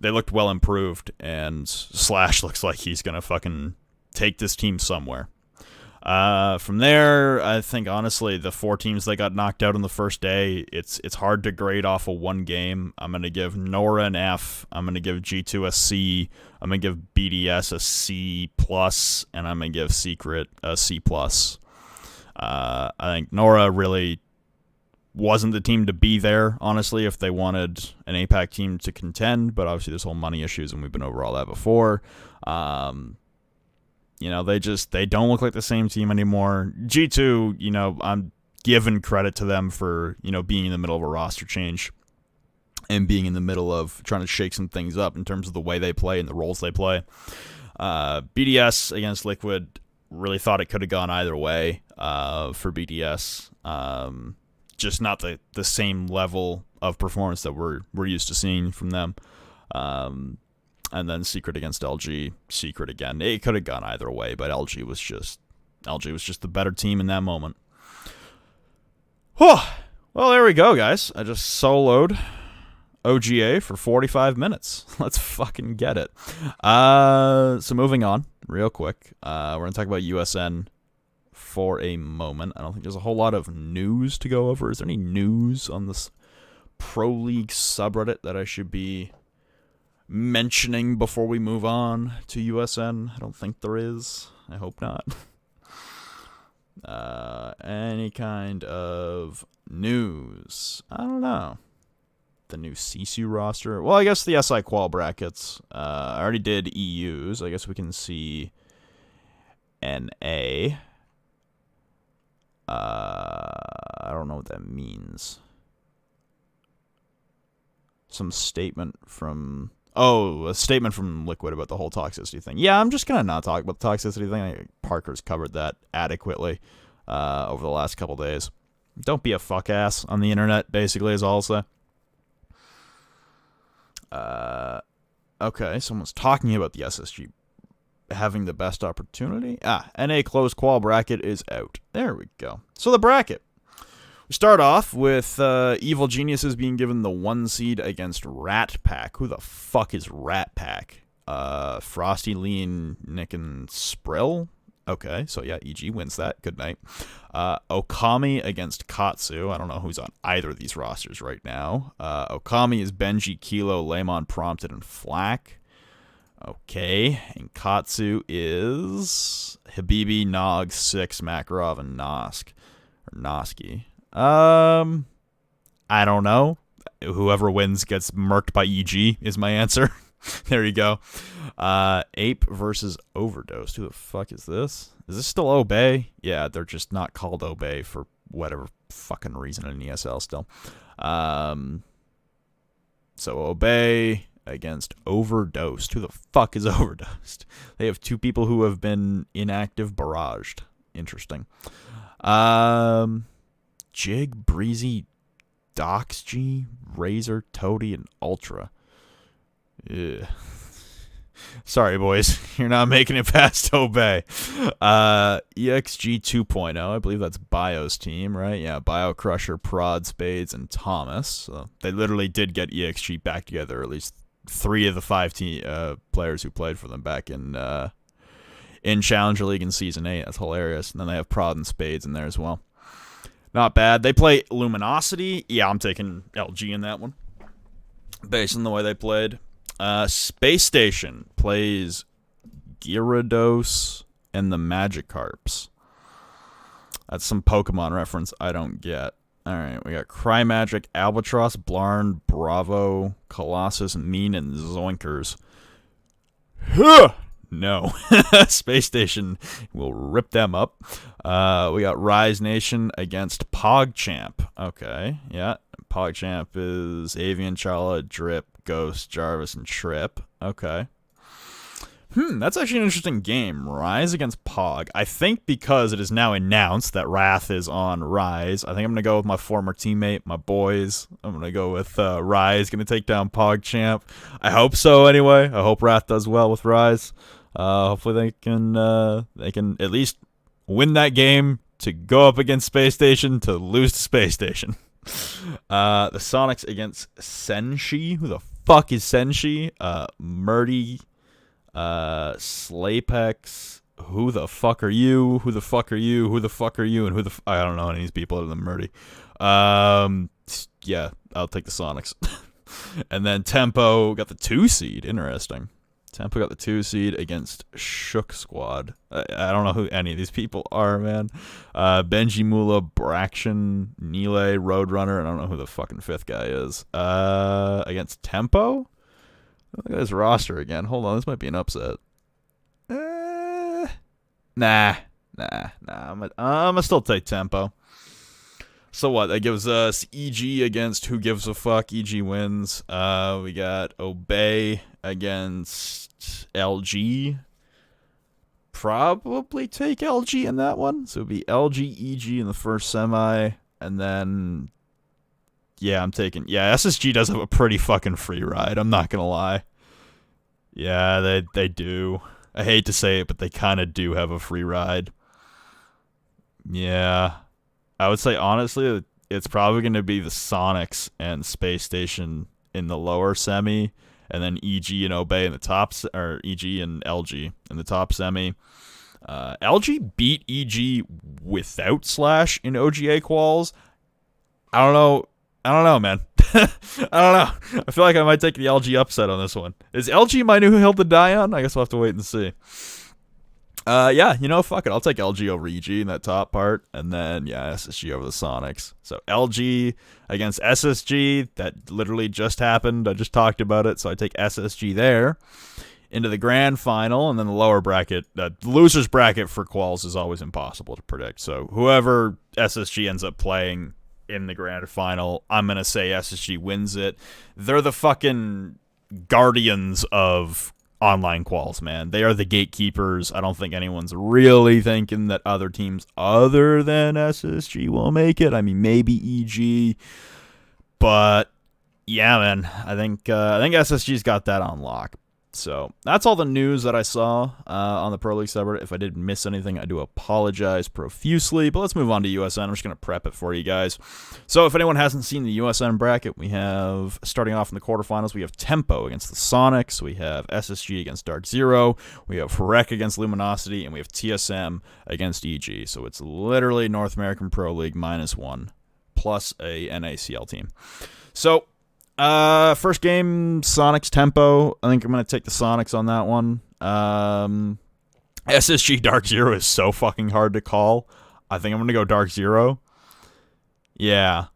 Speaker 1: they looked well improved, and Slash looks like he's going to fucking take this team somewhere. From there, I think, honestly, the 4 teams that got knocked out on the first day, it's hard to grade off of one game. I'm going to give Nora an F. I'm going to give G2 a C. I'm going to give BDS a C+, and I'm going to give Secret a C+. I think Nora really wasn't the team to be there, honestly, if they wanted an APAC team to contend, but obviously there's whole money issues, and we've been over all that before. They don't look like the same team anymore. G2, I'm giving credit to them for, being in the middle of a roster change and being in the middle of trying to shake some things up in terms of the way they play and the roles they play. BDS against Liquid, really thought it could have gone either way for BDS. Just not the same level of performance that we're used to seeing from them. And then Secret against LG. Secret again. It could have gone either way, but LG was just the better team in that moment. Whew. Well, there we go, guys. I just soloed OGA for 45 minutes. Let's fucking get it. So moving on, real quick. We're going to talk about USN for a moment. I don't think there's a whole lot of news to go over. Is there any news on this Pro League subreddit that I should be mentioning before we move on to USN? I don't think there is. I hope not. Any kind of news? I don't know. The new CSU roster. Well, I guess the SI Qual brackets. I already did EUs. I guess we can see NA. I don't know what that means. Some statement from Oh, a statement from Liquid about the whole toxicity thing. Yeah, I'm just going to not talk about the toxicity thing. I think Parker's covered that adequately over the last couple days. Don't be a fuck ass on the internet, basically, is all I'll say. Okay, someone's talking about the SSG having the best opportunity. NA closed qual bracket is out. There we go. So the bracket. We start off with Evil Geniuses being given the 1 seed against Rat Pack. Who the fuck is Rat Pack? Frosty, Lean, Nick, and Sprill? Okay, so yeah, EG wins that. Good night. Okami against Katsu. I don't know who's on either of these rosters right now. Okami is Benji, Kilo, Lemon, Prompted, and Flack. Okay, and Katsu is Habibi, Nog, Six, Makarov, and Nosk. Or Noski. I don't know. Whoever wins gets murked by EG is my answer. There you go. Ape versus Overdosed. Who the fuck is this? Is this still Obey? Yeah, they're just not called Obey for whatever fucking reason in ESL still. So Obey against Overdosed. Who the fuck is Overdosed? They have 2 people who have been inactive barraged. Interesting. Jig, Breezy, Doxg, Razor, Toady, and Ultra. Ugh. Sorry, boys. You're not making it past Obey. EXG 2.0. I believe that's Bio's team, right? Yeah, Bio, Crusher, Prod, Spades, and Thomas. So they literally did get EXG back together, at least 3 of the 5 players who played for them back in Challenger League in Season 8. That's hilarious. And then they have Prod and Spades in there as well. Not bad. They play Luminosity. Yeah, I'm taking LG in that one, based on the way they played. Space Station plays Gyarados and the Magikarps. That's some Pokemon reference I don't get. Alright, we got Crymagic, Albatross, Blarn, Bravo, Colossus, Mean, and Zoinkers. Huh! No. Space Station will rip them up. We got Rise Nation against PogChamp. Okay, yeah. PogChamp is Avian, Chala, Drip, Ghost, Jarvis, and Trip. Okay. That's actually an interesting game. Rise against Pog. I think because it is now announced that Wrath is on Rise, I think I'm going to go with my former teammate, my boys. I'm going to go with Rise, going to take down PogChamp. I hope so anyway. I hope Wrath does well with Rise. Hopefully they can at least win that game to go up against Space Station to lose to Space Station. The Sonics against Senshi. Who the fuck is Senshi? Murdy, Slapex. Who the fuck are you? Who the fuck are you? Who the fuck are you? And who the I don't know any of these people other than Murdy. Yeah, I'll take the Sonics. And then Tempo got the 2 seed. Interesting. Tempo got the 2 seed against Shook Squad. I don't know who any of these people are, man. Benji Mula, Braction, Nile, Roadrunner, and I don't know who the fucking 5th guy is. Against Tempo? Look at his roster again. Hold on, this might be an upset. Nah. I'm gonna still take Tempo. So what? That gives us EG against Who Gives a Fuck. EG wins. We got Obey against LG. Probably take LG in that one. So it'd be LG, EG in the first semi. And then, yeah, I'm taking... Yeah, SSG does have a pretty fucking free ride. I'm not going to lie. Yeah, they do. I hate to say it, but they kind of do have a free ride. Yeah. I would say, honestly, it's probably going to be the Sonics and Space Station in the lower semi, and then EG and Obey in the top, or EG and LG in the top semi. LG beat EG without Slash in OGA Quals. I don't know, man. I don't know. I feel like I might take the LG upset on this one. Is LG my new hill to die on? I guess we'll have to wait and see. Yeah, fuck it. I'll take LG over EG in that top part, and then, yeah, SSG over the Sonics. So LG against SSG, that literally just happened. I just talked about it, so I take SSG there. Into the grand final, and then the lower bracket. The loser's bracket for quals is always impossible to predict. So whoever SSG ends up playing in the grand final, I'm going to say SSG wins it. They're the fucking guardians of online quals, man. They are the gatekeepers. I don't think anyone's really thinking that other teams other than SSG will make it. I mean, maybe EG, but yeah, man. I think SSG's got that on lock. So that's all the news that I saw on the Pro League subreddit. If I did miss anything, I do apologize profusely. But let's move on to USN. I'm just going to prep it for you guys. So if anyone hasn't seen the USN bracket, we have, starting off in the quarterfinals, we have Tempo against the Sonics. We have SSG against Dark Zero. We have Rec against Luminosity. And we have TSM against EG. So it's literally North American Pro League -1 plus a NACL team. So first game, Sonics Tempo. I think I'm going to take the Sonics on that one. SSG Dark Zero is so fucking hard to call. I think I'm going to go Dark Zero. Yeah,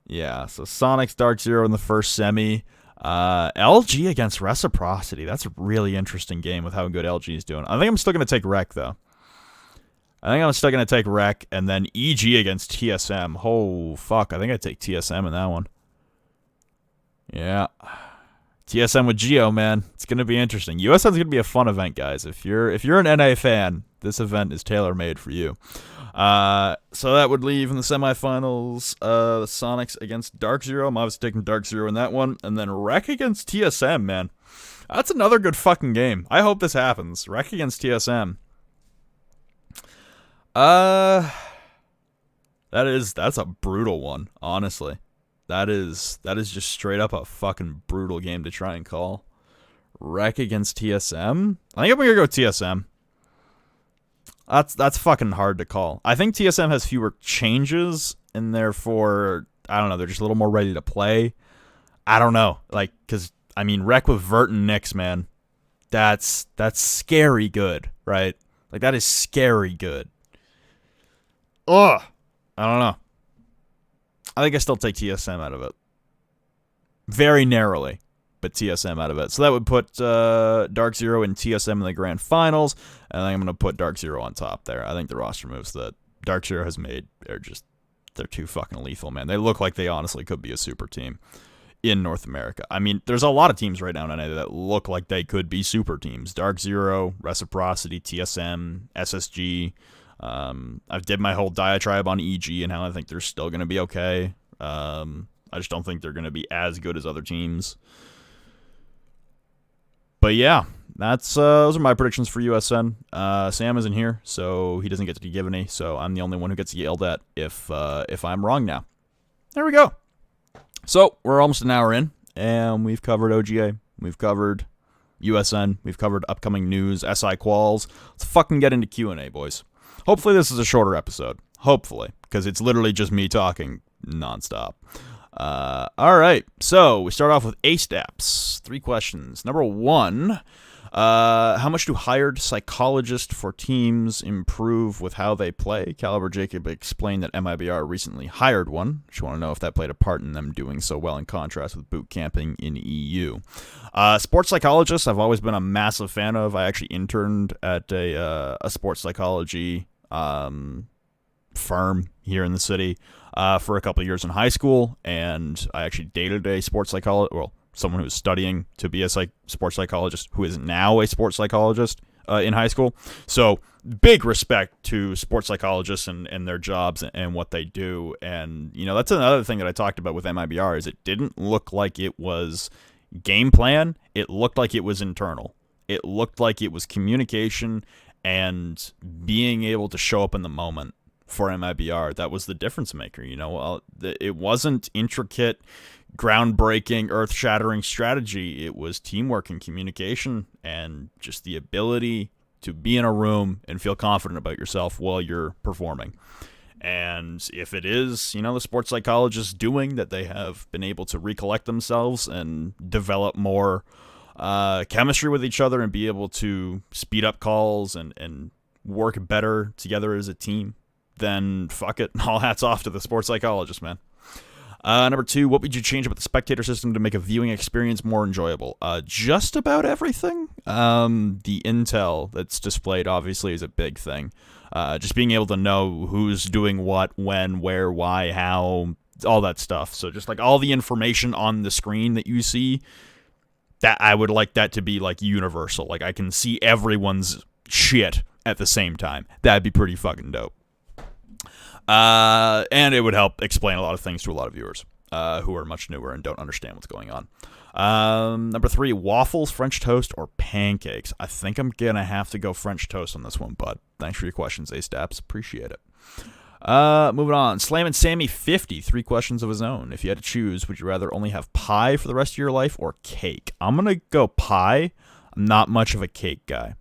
Speaker 1: so Sonics Dark Zero in the first semi. LG against Reciprocity. That's a really interesting game with how good LG is doing. I think I'm still going to take Rec, though. I think I'm still going to take Rec, and then EG against TSM. Oh, fuck. I think I'd take TSM in that one. Yeah. TSM with Geo, man. It's going to be interesting. USN's going to be a fun event, guys. If you're an NA fan, this event is tailor-made for you. So that would leave in the semifinals the Sonics against Dark Zero. I'm obviously taking Dark Zero in that one. And then Rec against TSM, man. That's another good fucking game. I hope this happens. Rec against TSM. That's a brutal one, honestly. That is just straight up a fucking brutal game to try and call. Rec against TSM? I think I'm gonna go TSM. That's fucking hard to call. I think TSM has fewer changes, and therefore, I don't know, they're just a little more ready to play. I don't know. Like, because, I mean, Rec with Vert and Nyx, man. That's scary good, right? Like, that is scary good. Ugh. I don't know. I think I still take TSM out of it. Very narrowly, but TSM out of it. So that would put Dark Zero and TSM in the grand finals, and I think I'm going to put Dark Zero on top there. I think the roster moves that Dark Zero has made they're too fucking lethal, man. They look like they honestly could be a super team in North America. I mean, there's a lot of teams right now in NA that look like they could be super teams. Dark Zero, Reciprocity, TSM, SSG. I've did my whole diatribe on EG and how I think they're still going to be okay. I just don't think they're going to be as good as other teams. But yeah, those are my predictions for USN. Sam isn't here, so he doesn't get to give any. So I'm the only one who gets yelled at if I'm wrong now. There we go. So we're almost an hour in, and we've covered OGA. We've covered USN. We've covered upcoming news, SI Quals. Let's fucking get into Q&A, boys. Hopefully this is a shorter episode. Hopefully, because it's literally just me talking nonstop. All right, so we start off with A-Steps. 3 questions. Number 1, how much do hired psychologists for teams improve with how they play? Caliber Jacob explained that MIBR recently hired one. Just want to know if that played a part in them doing so well in contrast with boot camping in EU. Sports psychologists, I've always been a massive fan of. I actually interned at a sports psychology firm here in the city for a couple of years in high school, and I actually dated a sports psychologist, well, someone who was studying to be a sports psychologist who is now a sports psychologist in high school. So big respect to sports psychologists and their jobs and what they do. And, you know, that's another thing that I talked about with MIBR is it didn't look like it was game plan. It looked like it was internal. It looked like it was communication and being able to show up in the moment for MIBR. That was the difference maker. You know, it wasn't intricate, groundbreaking, earth-shattering strategy. It was teamwork and communication and just the ability to be in a room and feel confident about yourself while you're performing. And if it is, you know, the sports psychologists doing that, they have been able to recollect themselves and develop more chemistry with each other and be able to speed up calls and work better together as a team, then fuck it. All hats off to the sports psychologist, man. Number 2, what would you change about the spectator system to make a viewing experience more enjoyable? Just about everything. The intel that's displayed obviously is a big thing. Just being able to know who's doing what, when, where, why, how, all that stuff. So just like all the information on the screen that you see, that I would like that to be like universal. Like I can see everyone's shit at the same time. That'd be pretty fucking dope. And it would help explain a lot of things to a lot of viewers who are much newer and don't understand what's going on. Number 3, waffles, French toast, or pancakes. I think I'm gonna have to go French toast on this one, bud. Thanks for your questions, A-Staps. Appreciate it. Moving on. Slammin' Sammy 50, 3 questions of his own. If you had to choose, would you rather only have pie for the rest of your life or cake? I'm gonna go pie. I'm not much of a cake guy.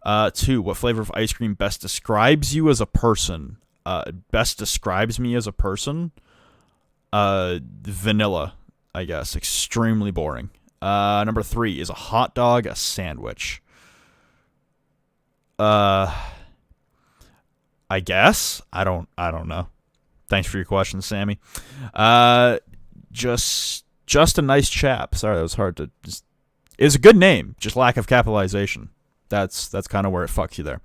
Speaker 1: 2, what flavor of ice cream best describes you as a person? Best describes me as a person? Vanilla, I guess. Extremely boring. Number 3, is a hot dog a sandwich? I guess. I don't know. Thanks for your question, Sammy. Just a nice chap. Sorry, that was hard to just. It's a good name, just lack of capitalization. That's kind of where it fucks you there.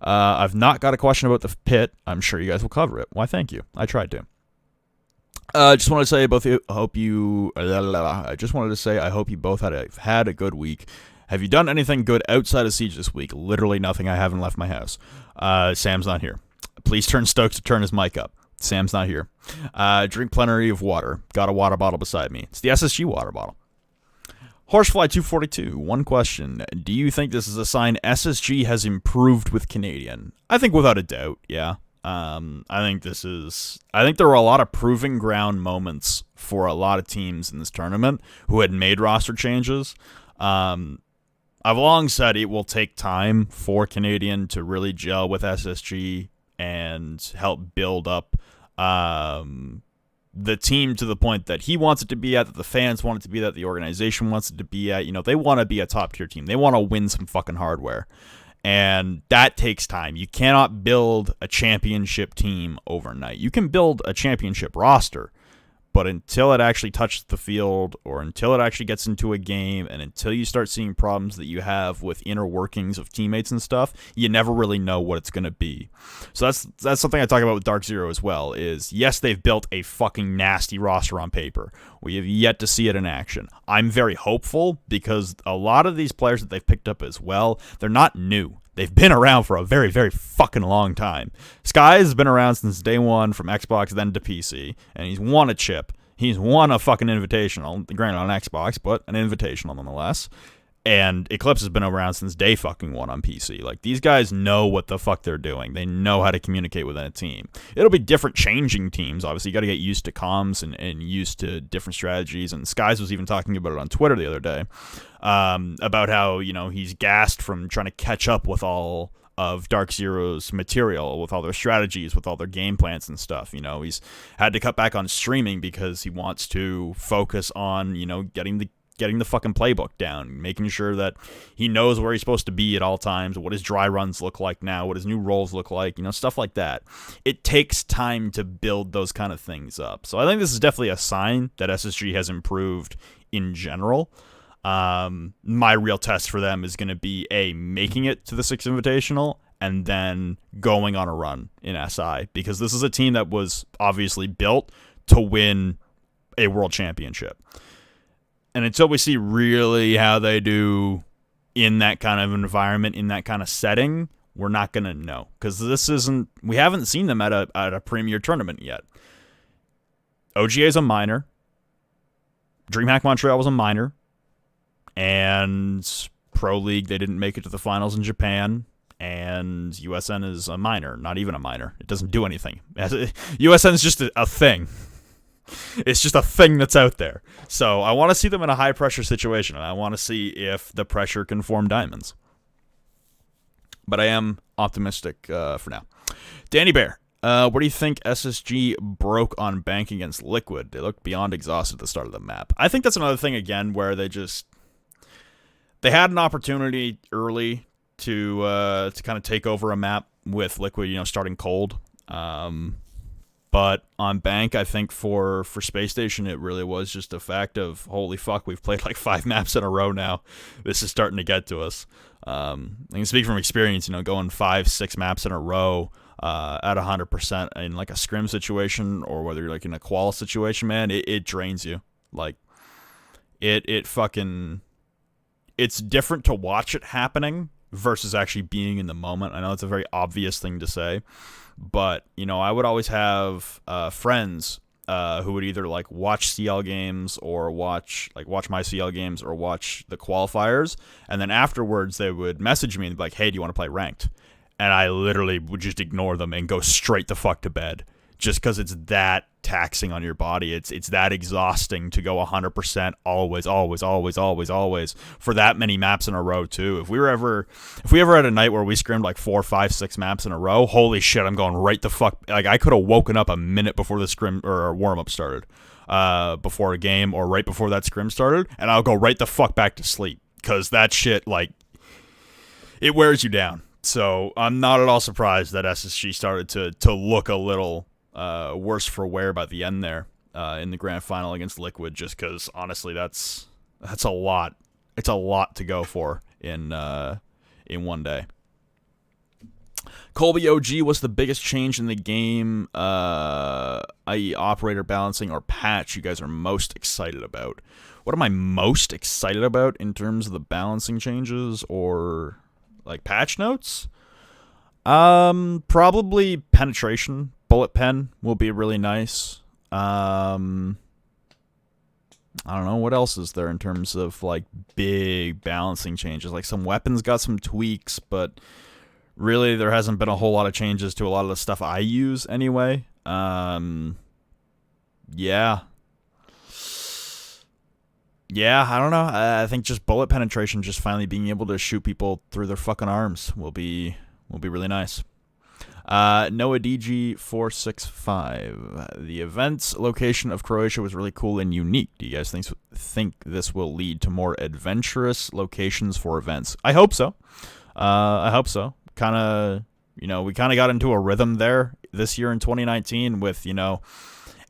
Speaker 1: I've not got a question about the pit. I'm sure you guys will cover it. Why, thank you. I tried to. Just wanted to say both. I hope you. I just wanted to say I hope you both had a good week. Have you done anything good outside of Siege this week? Literally nothing. I haven't left my house. Sam's not here. Please turn Stokes to turn his mic up. Sam's not here. Drink plenty of water. Got a water bottle beside me. It's the SSG water bottle. Horsefly 242. One question. Do you think this is a sign SSG has improved with Canadian? I think without a doubt, yeah. I think there were a lot of proving ground moments for a lot of teams in this tournament who had made roster changes. I've long said it will take time for Canadian to really gel with SSG and help build up the team to the point that he wants it to be at, that the fans want it to be at, the organization wants it to be at. You know, they want to be a top-tier team. They want to win some fucking hardware. And that takes time. You cannot build a championship team overnight. You can build a championship roster, but until it actually touches the field or until it actually gets into a game and until you start seeing problems that you have with inner workings of teammates and stuff, you never really know what it's going to be. So that's something I talk about with Dark Zero as well, is yes, they've built a fucking nasty roster on paper. We have yet to see it in action. I'm very hopeful because a lot of these players that they've picked up as well, they're not new. They've been around for a very, very fucking long time. Sky has been around since day one from Xbox, then to PC, and he's won a chip. He's won a fucking invitational, granted on Xbox, but an invitational nonetheless. And Eclipse has been around since day fucking one on PC. Like, these guys know what the fuck they're doing. They know how to communicate within a team. It'll be different changing teams. Obviously, you got to get used to comms and used to different strategies. And Skies was even talking about it on Twitter the other day, about how, you know, he's gassed from trying to catch up with all of Dark Zero's material, with all their strategies, with all their game plans and stuff. You know, he's had to cut back on streaming because he wants to focus on, you know, getting the fucking playbook down, making sure that he knows where he's supposed to be at all times, what his dry runs look like now, what his new roles look like, you know, stuff like that. It takes time to build those kind of things up. So I think this is definitely a sign that SSG has improved in general. My real test for them is going to be making it to the 6th Invitational and then going on a run in SI, because this is a team that was obviously built to win a world championship. And until we see really how they do in that kind of environment, in that kind of setting, we're not going to know. Because we haven't seen them at a premier tournament yet. OGA is a minor. DreamHack Montreal was a minor. And Pro League, they didn't make it to the finals in Japan. And USN is a minor, not even a minor. It doesn't do anything. USN is just a thing. It's just a thing that's out there. So I want to see them in a high-pressure situation, and I want to see if the pressure can form diamonds. But I am optimistic for now. Danny Bear, what do you think SSG broke on bank against Liquid? They looked beyond exhausted at the start of the map. I think that's another thing, again, where they had an opportunity early to kind of take over a map with Liquid, you know, starting cold. But on bank, I think for Space Station, it really was just a fact of, holy fuck, we've played like 5 maps in a row now. This is starting to get to us. I can speak from experience, you know, going 5-6 maps in a row at 100% in like a scrim situation, or whether you're like in a qual situation, man, it drains you. Like it fucking, it's different to watch it happening versus actually being in the moment. I know it's a very obvious thing to say, but I would always have friends who would either like watch CL games or watch my CL games or watch the qualifiers, and then afterwards they would message me and be like, "Hey, do you want to play ranked?" And I literally would just ignore them and go straight the fuck to bed, just because it's that taxing on your body. It's that exhausting to go 100% always for that many maps in a row too. If we ever had a night where we scrimmed like 4, 5, 6 maps in a row, holy shit, I'm going right the fuck. Like I could have woken up a minute before the scrim or warm up started, before a game or right before that scrim started, and I'll go right the fuck back to sleep, because that shit, like, it wears you down. So I'm not at all surprised that SSG started to look a little worse for wear by the end there in the grand final against Liquid, just because honestly that's a lot. It's a lot to go for in one day. Colby OG, what's the biggest change in the game, i.e. operator balancing or patch, you guys are most excited about? What am I most excited about in terms of the balancing changes or like patch notes? Probably penetration. Bullet pen will be really nice. I don't know what else is there in terms of like big balancing changes. Like some weapons got some tweaks, but really there hasn't been a whole lot of changes to a lot of the stuff I use anyway. Yeah, I don't know. I think just bullet penetration, just finally being able to shoot people through their fucking arms will be really nice. Noah DG465. The event's location of Croatia was really cool and unique. Do you guys think this will lead to more adventurous locations for events? I hope so. I hope so. Kind of, we kind of got into a rhythm there this year in 2019 with,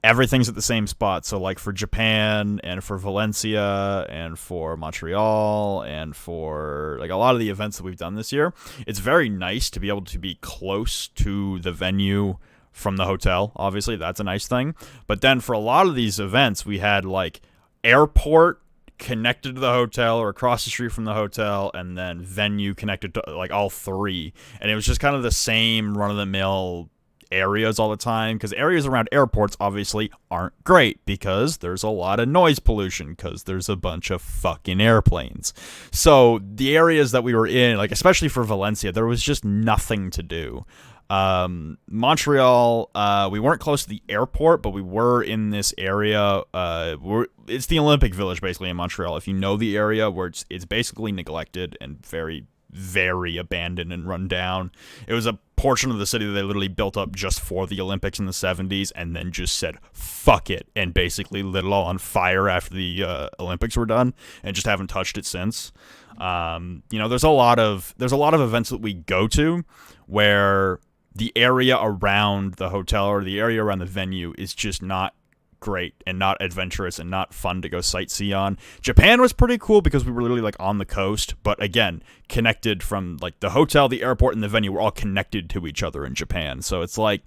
Speaker 1: everything's at the same spot. So like for Japan and for Valencia and for Montreal and for like a lot of the events that we've done this year, it's very nice to be able to be close to the venue from the hotel. Obviously, that's a nice thing. But then for a lot of these events, we had like airport connected to the hotel or across the street from the hotel, and then venue connected to like all three. And it was just kind of the same run-of-the-mill areas all the time, because areas around airports obviously aren't great because there's a lot of noise pollution because there's a bunch of fucking airplanes. So the areas that we were in, like especially for Valencia, there was just nothing to do. Montreal, we weren't close to the airport, but we were in this area. It's the Olympic Village basically in Montreal, if you know the area, where it's basically neglected and very, very abandoned and run down. It was a portion of the city that they literally built up just for the Olympics in the 70s and then just said fuck it and basically lit it all on fire after the Olympics were done and just haven't touched it since. There's a lot of events that we go to where the area around the hotel or the area around the venue is just not great and not adventurous and not fun to go sightsee on. Japan was pretty cool because we were literally like on the coast, but again, connected from like the hotel, the airport, and the venue were all connected to each other in Japan. So it's like,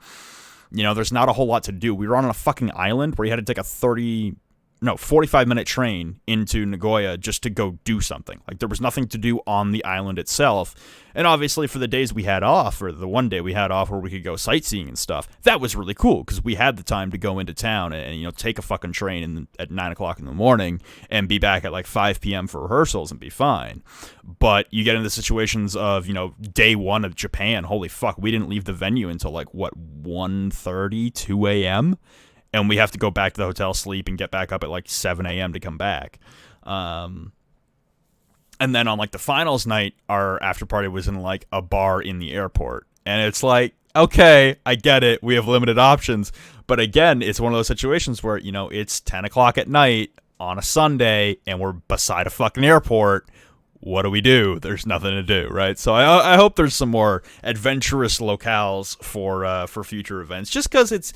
Speaker 1: there's not a whole lot to do. We were on a fucking island where you had to take a 45-minute train into Nagoya just to go do something. Like there was nothing to do on the island itself. And obviously for the days we had off, or the one day we had off where we could go sightseeing and stuff, that was really cool because we had the time to go into town and take a fucking train at 9 o'clock in the morning and be back at like 5 p.m. for rehearsals and be fine. But you get into situations of, day one of Japan, holy fuck, we didn't leave the venue until like, 1:30, 2 a.m.? And we have to go back to the hotel, sleep, and get back up at like 7 a.m. to come back. And then on like the finals night, our after party was in like a bar in the airport. And it's like, okay, I get it. We have limited options. But again, it's one of those situations where, it's 10 o'clock at night on a Sunday and we're beside a fucking airport. What do we do? There's nothing to do, right? So I hope there's some more adventurous locales for future events, just because it's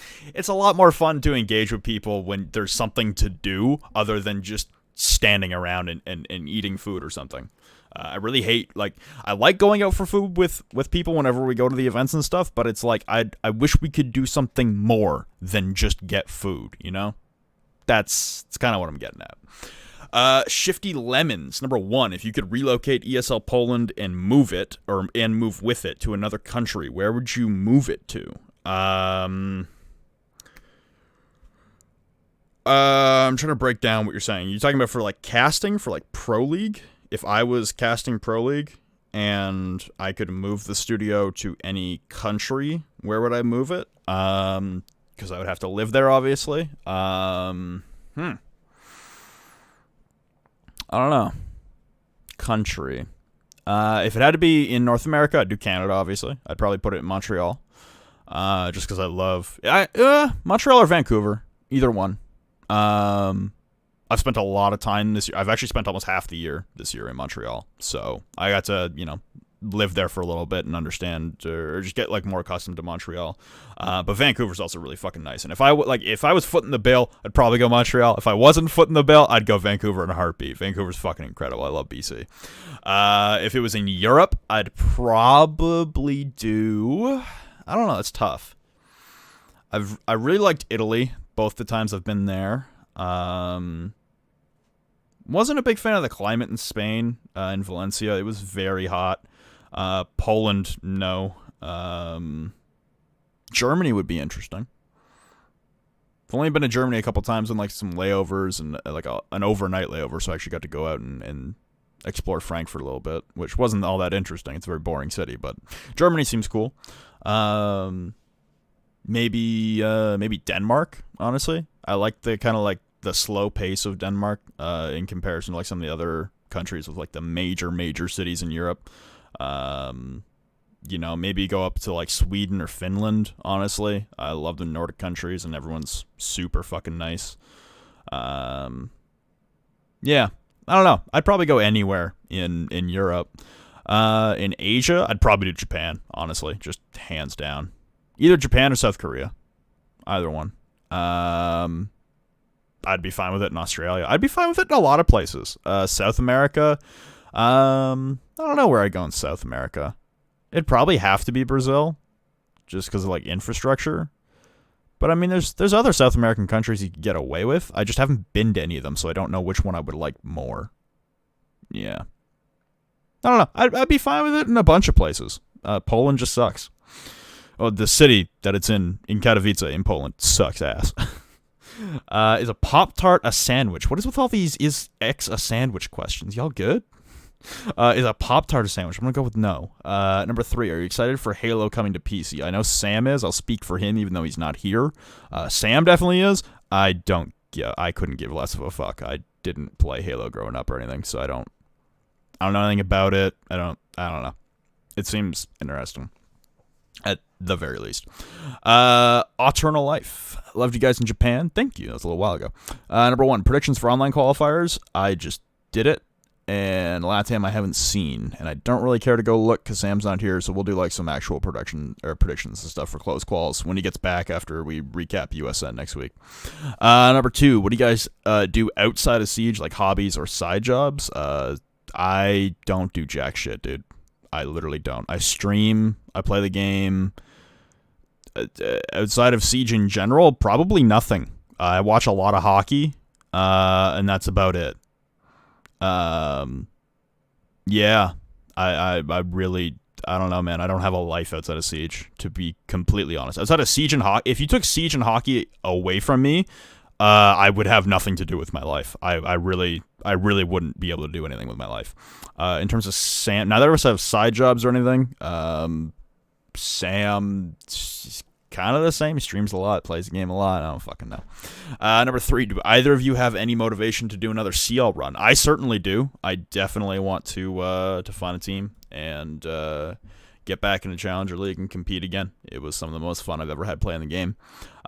Speaker 1: a lot more fun to engage with people when there's something to do other than just standing around and eating food or something. I really hate, like, I like going out for food with people whenever we go to the events and stuff, but it's like, I wish we could do something more than just get food, you know? That's kind of what I'm getting at. Shifty Lemons, number 1, if you could relocate ESL Poland and move with it to another country, where would you move it to? I'm trying to break down what you're saying. You're talking about for, like, casting, for, like, Pro League? If I was casting Pro League and I could move the studio to any country, where would I move it? Because I would have to live there, obviously. I don't know. Country. If it had to be in North America, I'd do Canada, obviously. I'd probably put it in Montreal. Just because I love... Montreal or Vancouver. Either one. I've spent a lot of time this year. I've actually spent almost half the year this year in Montreal. So I got to, live there for a little bit and understand, or just get, like, more accustomed to Montreal. But Vancouver's also really fucking nice. And if I was footing the bill, I'd probably go Montreal. If I wasn't footing the bill, I'd go Vancouver in a heartbeat. Vancouver's fucking incredible. I love BC. If it was in Europe, I'd probably do... I don't know. It's tough. I really liked Italy both the times I've been there. Wasn't a big fan of the climate in Spain, in Valencia. It was very hot. Poland, no. Germany would be interesting. I've only been to Germany a couple times on, like, some layovers and, like, an overnight layover, so I actually got to go out and explore Frankfurt a little bit, which wasn't all that interesting. It's a very boring city, but Germany seems cool. Maybe Denmark, honestly. I like the kind of, like, the slow pace of Denmark in comparison to, like, some of the other countries with, like, the major cities in Europe. Maybe go up to, like, Sweden or Finland, honestly. I love the Nordic countries, and everyone's super fucking nice. Yeah, I don't know. I'd probably go anywhere in Europe. In Asia, I'd probably do Japan, honestly, just hands down. Either Japan or South Korea. Either one. I'd be fine with it in Australia. I'd be fine with it in a lot of places. South America. I don't know where I'd go in South America. It'd probably have to be Brazil, just because of, like, infrastructure. But I mean, there's other South American countries you could get away with. I just haven't been to any of them, so I don't know which one I would like more. Yeah. I don't know. I'd be fine with it in a bunch of places. Poland just sucks. Oh, the city that it's in Katowice in Poland, sucks ass. Is a Pop-Tart a sandwich? What is with all these is X a sandwich questions? Y'all good? Is a Pop-Tart a sandwich? I'm going to go with no. Number 3, are you excited for Halo coming to PC? I know Sam is. I'll speak for him even though he's not here. Sam definitely is. I couldn't give less of a fuck. I didn't play Halo growing up or anything, so I don't know anything about it. I don't know. It seems interesting. At the very least. Eternal Life. Loved you guys in Japan. Thank you. That was a little while ago. Number 1, predictions for online qualifiers. I just did it. And LATAM I haven't seen. And I don't really care to go look because Sam's not here. So we'll do, like, some actual predictions and stuff for close quals when he gets back after we recap USN next week. Number 2, what do you guys do outside of Siege, like hobbies or side jobs? I don't do jack shit, dude. I literally don't. I stream. I play the game. Outside of Siege in general, probably nothing. I watch a lot of hockey, and that's about it. Yeah. I really, I don't know, man. I don't have a life outside of Siege, to be completely honest. Outside of Siege and hockey, if you took Siege and hockey away from me, I would have nothing to do with my life. I really wouldn't be able to do anything with my life. In terms of Sam, neither of us have side jobs or anything. Sam, kind of the same. He streams a lot, plays the game a lot. I don't fucking know. Number 3, do either of you have any motivation to do another CL run? I certainly do. I definitely want to find a team and get back in the Challenger League and compete again. It was some of the most fun I've ever had playing the game.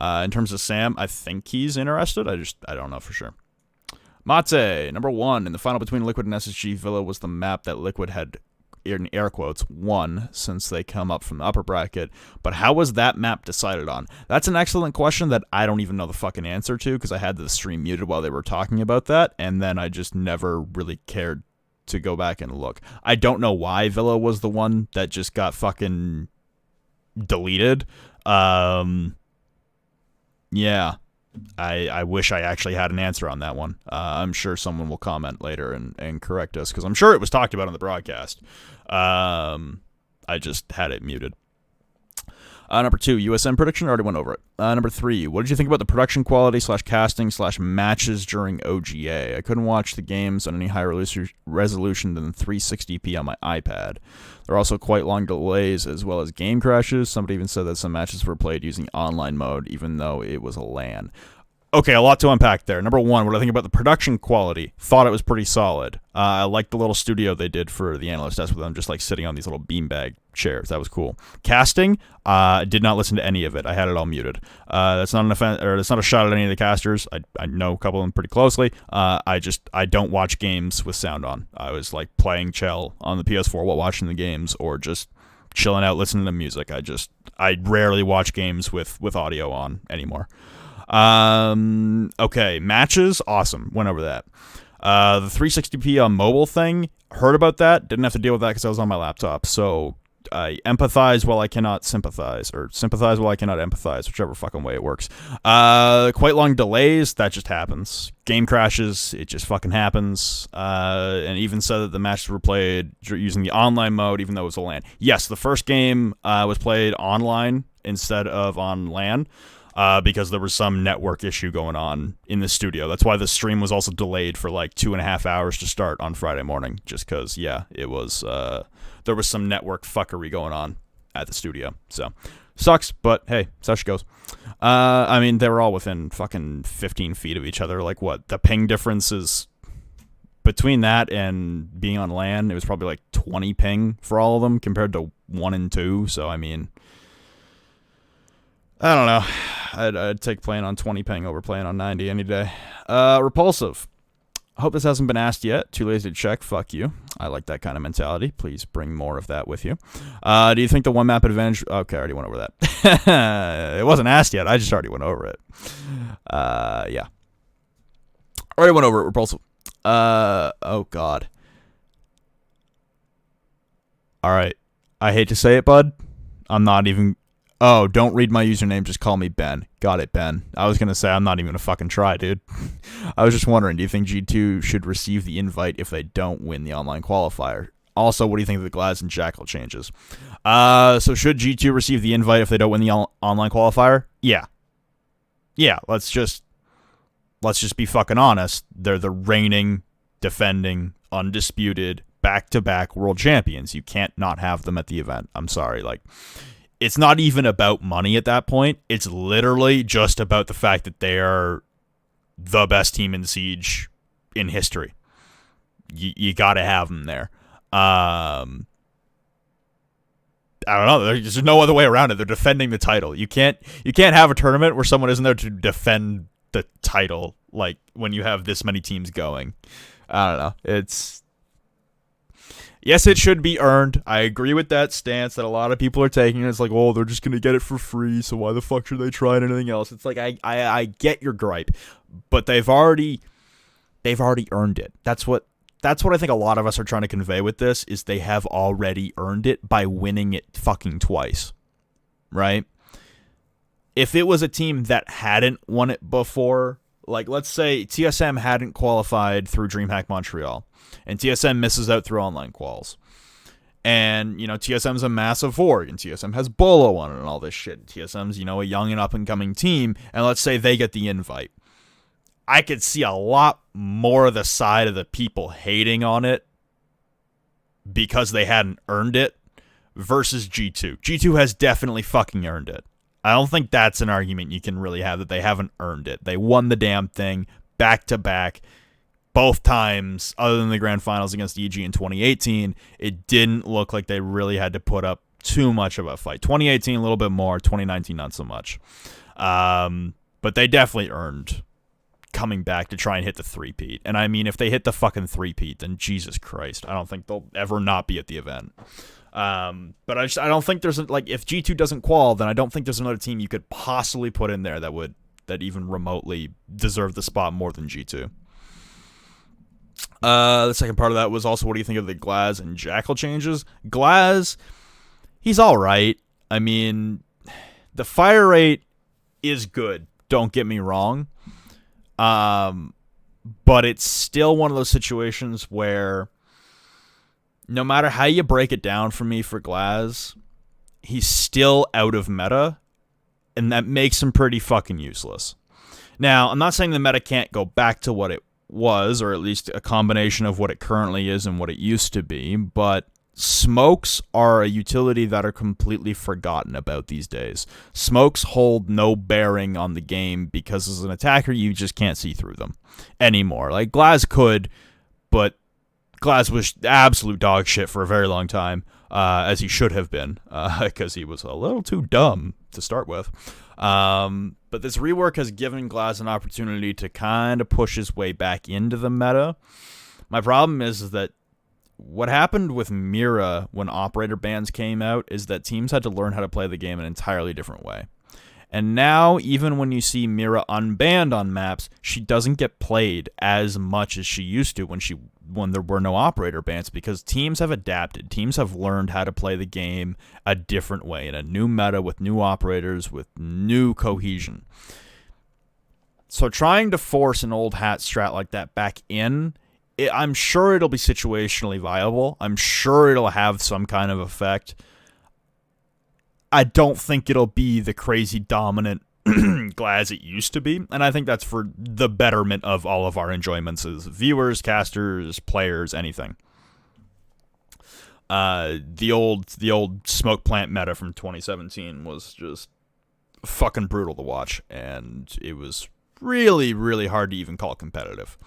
Speaker 1: In terms of Sam, I think he's interested. I don't know for sure. Mate, number 1, in the final between Liquid and SSG Villa was the map that Liquid had, in air quotes, won since they come up from the upper bracket. But how was that map decided on? That's an excellent question that I don't even know the fucking answer to because I had the stream muted while they were talking about that, and then I just never really cared to go back and look. I don't know why Villa was the one that just got fucking deleted. Yeah. I wish I actually had an answer on that one. I'm sure someone will comment later and correct us, because I'm sure it was talked about on the broadcast. I just had it muted. Number 2, USN prediction. Already went over it. Number 3, what did you think about the production quality / casting / matches during OGA? I couldn't watch the games on any higher resolution than 360p on my iPad. There are also quite long delays as well as game crashes. Somebody even said that some matches were played using online mode, even though it was a LAN. Okay, a lot to unpack there. Number 1, what I think about the production quality. Thought it was pretty solid. I liked the little studio they did for the analyst desk with them just like sitting on these little beanbag chairs. That was cool. Casting, did not listen to any of it. I had it all muted. That's not an offense, or that's not a shot at any of the casters. I know a couple of them pretty closely. I don't watch games with sound on. I was like playing chill on the PS4 while watching the games, or just chilling out listening to music. I rarely watch games with audio on anymore. Okay, matches, awesome. Went over that. The 360p on mobile thing, heard about that. Didn't have to deal with that because I was on my laptop. So I empathize while I cannot sympathize, or sympathize while I cannot empathize, whichever fucking way it works. Quite long delays, that just happens. Game crashes, it just fucking happens. And even said that the matches were played using the online mode, even though it was a LAN. Yes, the first game was played online instead of on LAN. Because there was some network issue going on in the studio. That's why the stream was also delayed for like 2.5 hours to start on Friday morning. Just because, yeah, it was, there was some network fuckery going on at the studio. So, sucks, but hey, such it goes. I mean, they were all within fucking 15 feet of each other. Like, what? The ping difference is between that and being on LAN, it was probably like 20 ping for all of them compared to 1 and 2. So, I mean, I don't know. I'd take playing on 20 ping over playing on 90 any day. Repulsive. I hope this hasn't been asked yet. Too lazy to check. Fuck you. I like that kind of mentality. Please bring more of that with you. Do you think the one map advantage... Okay, I already went over that. It wasn't asked yet. I just already went over it. Yeah. Already went over it. Repulsive. Oh, God. All right. I hate to say it, bud. I'm not even... Oh, don't read my username, just call me Ben. Got it, Ben. I was going to say, I'm not even going to fucking try, dude. I was just wondering, do you think G2 should receive the invite if they don't win the online qualifier? Also, what do you think of the Glads and Jackal changes? So should G2 receive the invite if they don't win the online qualifier? Yeah. Yeah, let's just be fucking honest. They're the reigning, defending, undisputed, back-to-back world champions. You can't not have them at the event. I'm sorry, like... It's not even about money at that point. It's literally just about the fact that they are the best team in Siege in history. You got to have them there. I don't know. There's no other way around it. They're defending the title. You can't have a tournament where someone isn't there to defend the title, like when you have this many teams going. I don't know. Yes, it should be earned. I agree with that stance that a lot of people are taking. It's like, oh, they're just going to get it for free, so why the fuck should they try anything else? It's like, I get your gripe, but they've already earned it. That's what I think a lot of us are trying to convey with this, is they have already earned it by winning it fucking twice, right? If it was a team that hadn't won it before, like let's say TSM hadn't qualified through DreamHack Montreal, and TSM misses out through online quals. And, you know, TSM's a massive org, and TSM has Bolo on it and all this shit. TSM's, you know, a young and up-and-coming team, and let's say they get the invite. I could see a lot more of the side of the people hating on it because they hadn't earned it versus G2. G2 has definitely fucking earned it. I don't think that's an argument you can really have, that they haven't earned it. They won the damn thing back-to-back. Both times, other than the grand finals against EG in 2018, it didn't look like they really had to put up too much of a fight. 2018, a little bit more. 2019, not so much. But they definitely earned coming back to try and hit the three-peat. And I mean, if they hit the fucking three-peat, then Jesus Christ, I don't think they'll ever not be at the event. But I don't think there's, like, if G2 doesn't qual, then I don't think there's another team you could possibly put in there that even remotely deserve the spot more than G2. The second part of that was also, what do you think of the Glaz and Jackal changes? Glaz, he's all right. I mean, the fire rate is good. Don't get me wrong. But it's still one of those situations where no matter how you break it down for me for Glaz, he's still out of meta, and that makes him pretty fucking useless. Now, I'm not saying the meta can't go back to what it was, or at least a combination of what it currently is and what it used to be, but smokes are a utility that are completely forgotten about these days. Smokes hold no bearing on the game because as an attacker, you just can't see through them anymore. Like, Glaz could, but Glaz was absolute dog shit for a very long time, as he should have been, because he was a little too dumb to start with. But this rework has given Glaz an opportunity to kind of push his way back into the meta. My problem is that what happened with Mira when operator bans came out is that teams had to learn how to play the game an entirely different way. And now, even when you see Mira unbanned on maps, she doesn't get played as much as she used to when there were no operator bans, because teams have adapted. Teams have learned how to play the game a different way, in a new meta, with new operators, with new cohesion. So trying to force an old hat strat like that back in, I'm sure it'll be situationally viable. I'm sure it'll have some kind of effect. I don't think it'll be the crazy dominant Glaz it used to be, and I think that's for the betterment of all of our enjoyments as viewers, casters, players, anything. The old smoke plant meta from 2017 was just fucking brutal to watch, and it was really, really hard to even call competitive.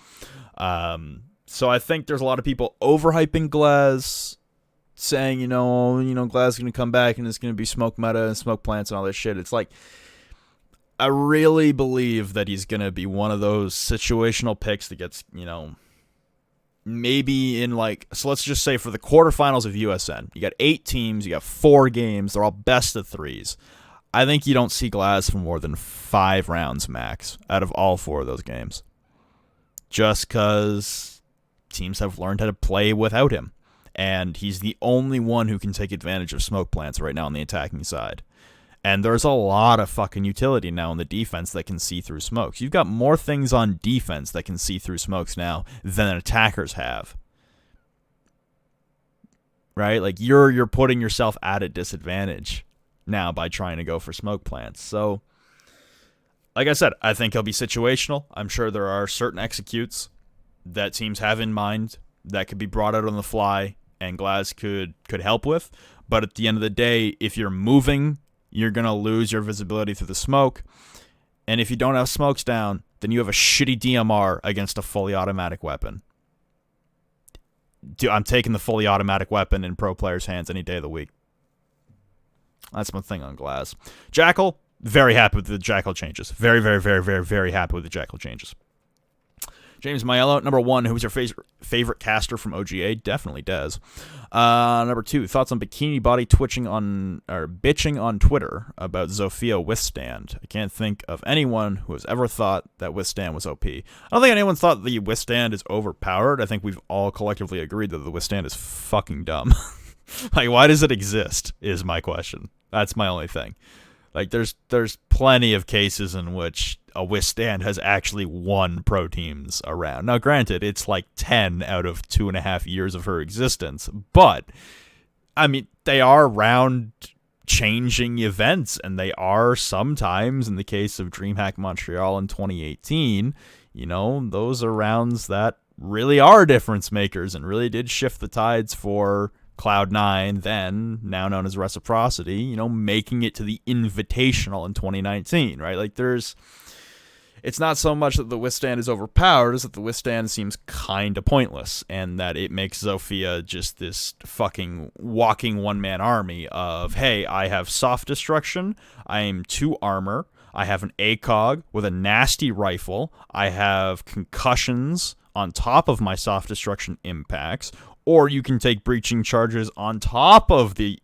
Speaker 1: So I think there's a lot of people overhyping Glaz, saying, Glaz is going to come back and it's going to be smoke meta and smoke plants and all this shit. It's like, I really believe that he's going to be one of those situational picks that gets, maybe in so let's just say for the quarterfinals of USN, you got 8 teams, you got 4 games, they're all best of 3s. I think you don't see Glaz for more than 5 rounds max out of all 4 of those games. Just because teams have learned how to play without him. And he's the only one who can take advantage of smoke plants right now on the attacking side. And there's a lot of fucking utility now in the defense that can see through smokes. You've got more things on defense that can see through smokes now than attackers have. Right? Like, you're putting yourself at a disadvantage now by trying to go for smoke plants. So, like I said, I think he'll be situational. I'm sure there are certain executes that teams have in mind that could be brought out on the fly and Glaz could help with. But at the end of the day, if you're moving, you're going to lose your visibility through the smoke. And if you don't have smokes down, then you have a shitty DMR against a fully automatic weapon. I'm taking the fully automatic weapon in pro players' hands any day of the week. That's my thing on Glaz. Jackal, very happy with the Jackal changes. Very, very, very, very, very happy with the Jackal changes. James Maiello, number 1, who's your favorite caster from OGA? Definitely Dez. Number 2, thoughts on Bikini Body bitching on Twitter about Zofia Withstand. I can't think of anyone who has ever thought that Withstand was OP. I don't think anyone thought the Withstand is overpowered. I think we've all collectively agreed that the Withstand is fucking dumb. Like, why does it exist, is my question. That's my only thing. Like, there's plenty of cases in which a Withstand has actually won pro teams around. Now, granted, it's like 10 out of 2.5 years of her existence, but, I mean, they are round-changing events, and they are sometimes, in the case of DreamHack Montreal in 2018, those are rounds that really are difference makers and really did shift the tides for Cloud9, then now known as Reciprocity, making it to the Invitational in 2019, right? Like, it's not so much that the Withstand is overpowered as that the Withstand seems kind of pointless, and that it makes Zofia just this fucking walking one-man army of, hey, I have soft destruction, I am 2 armor, I have an ACOG with a nasty rifle, I have concussions on top of my soft destruction impacts, or you can take breaching charges on top of the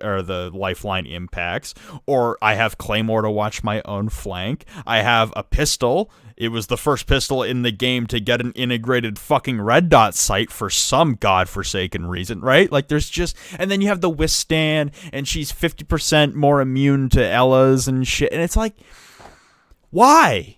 Speaker 1: or the lifeline impacts, or I have Claymore to watch my own flank. I have a pistol. It was the first pistol in the game to get an integrated fucking red dot sight for some godforsaken reason, right? Like, there's just... And then you have the withstand, and she's 50% more immune to Ella's and shit. And it's like, why?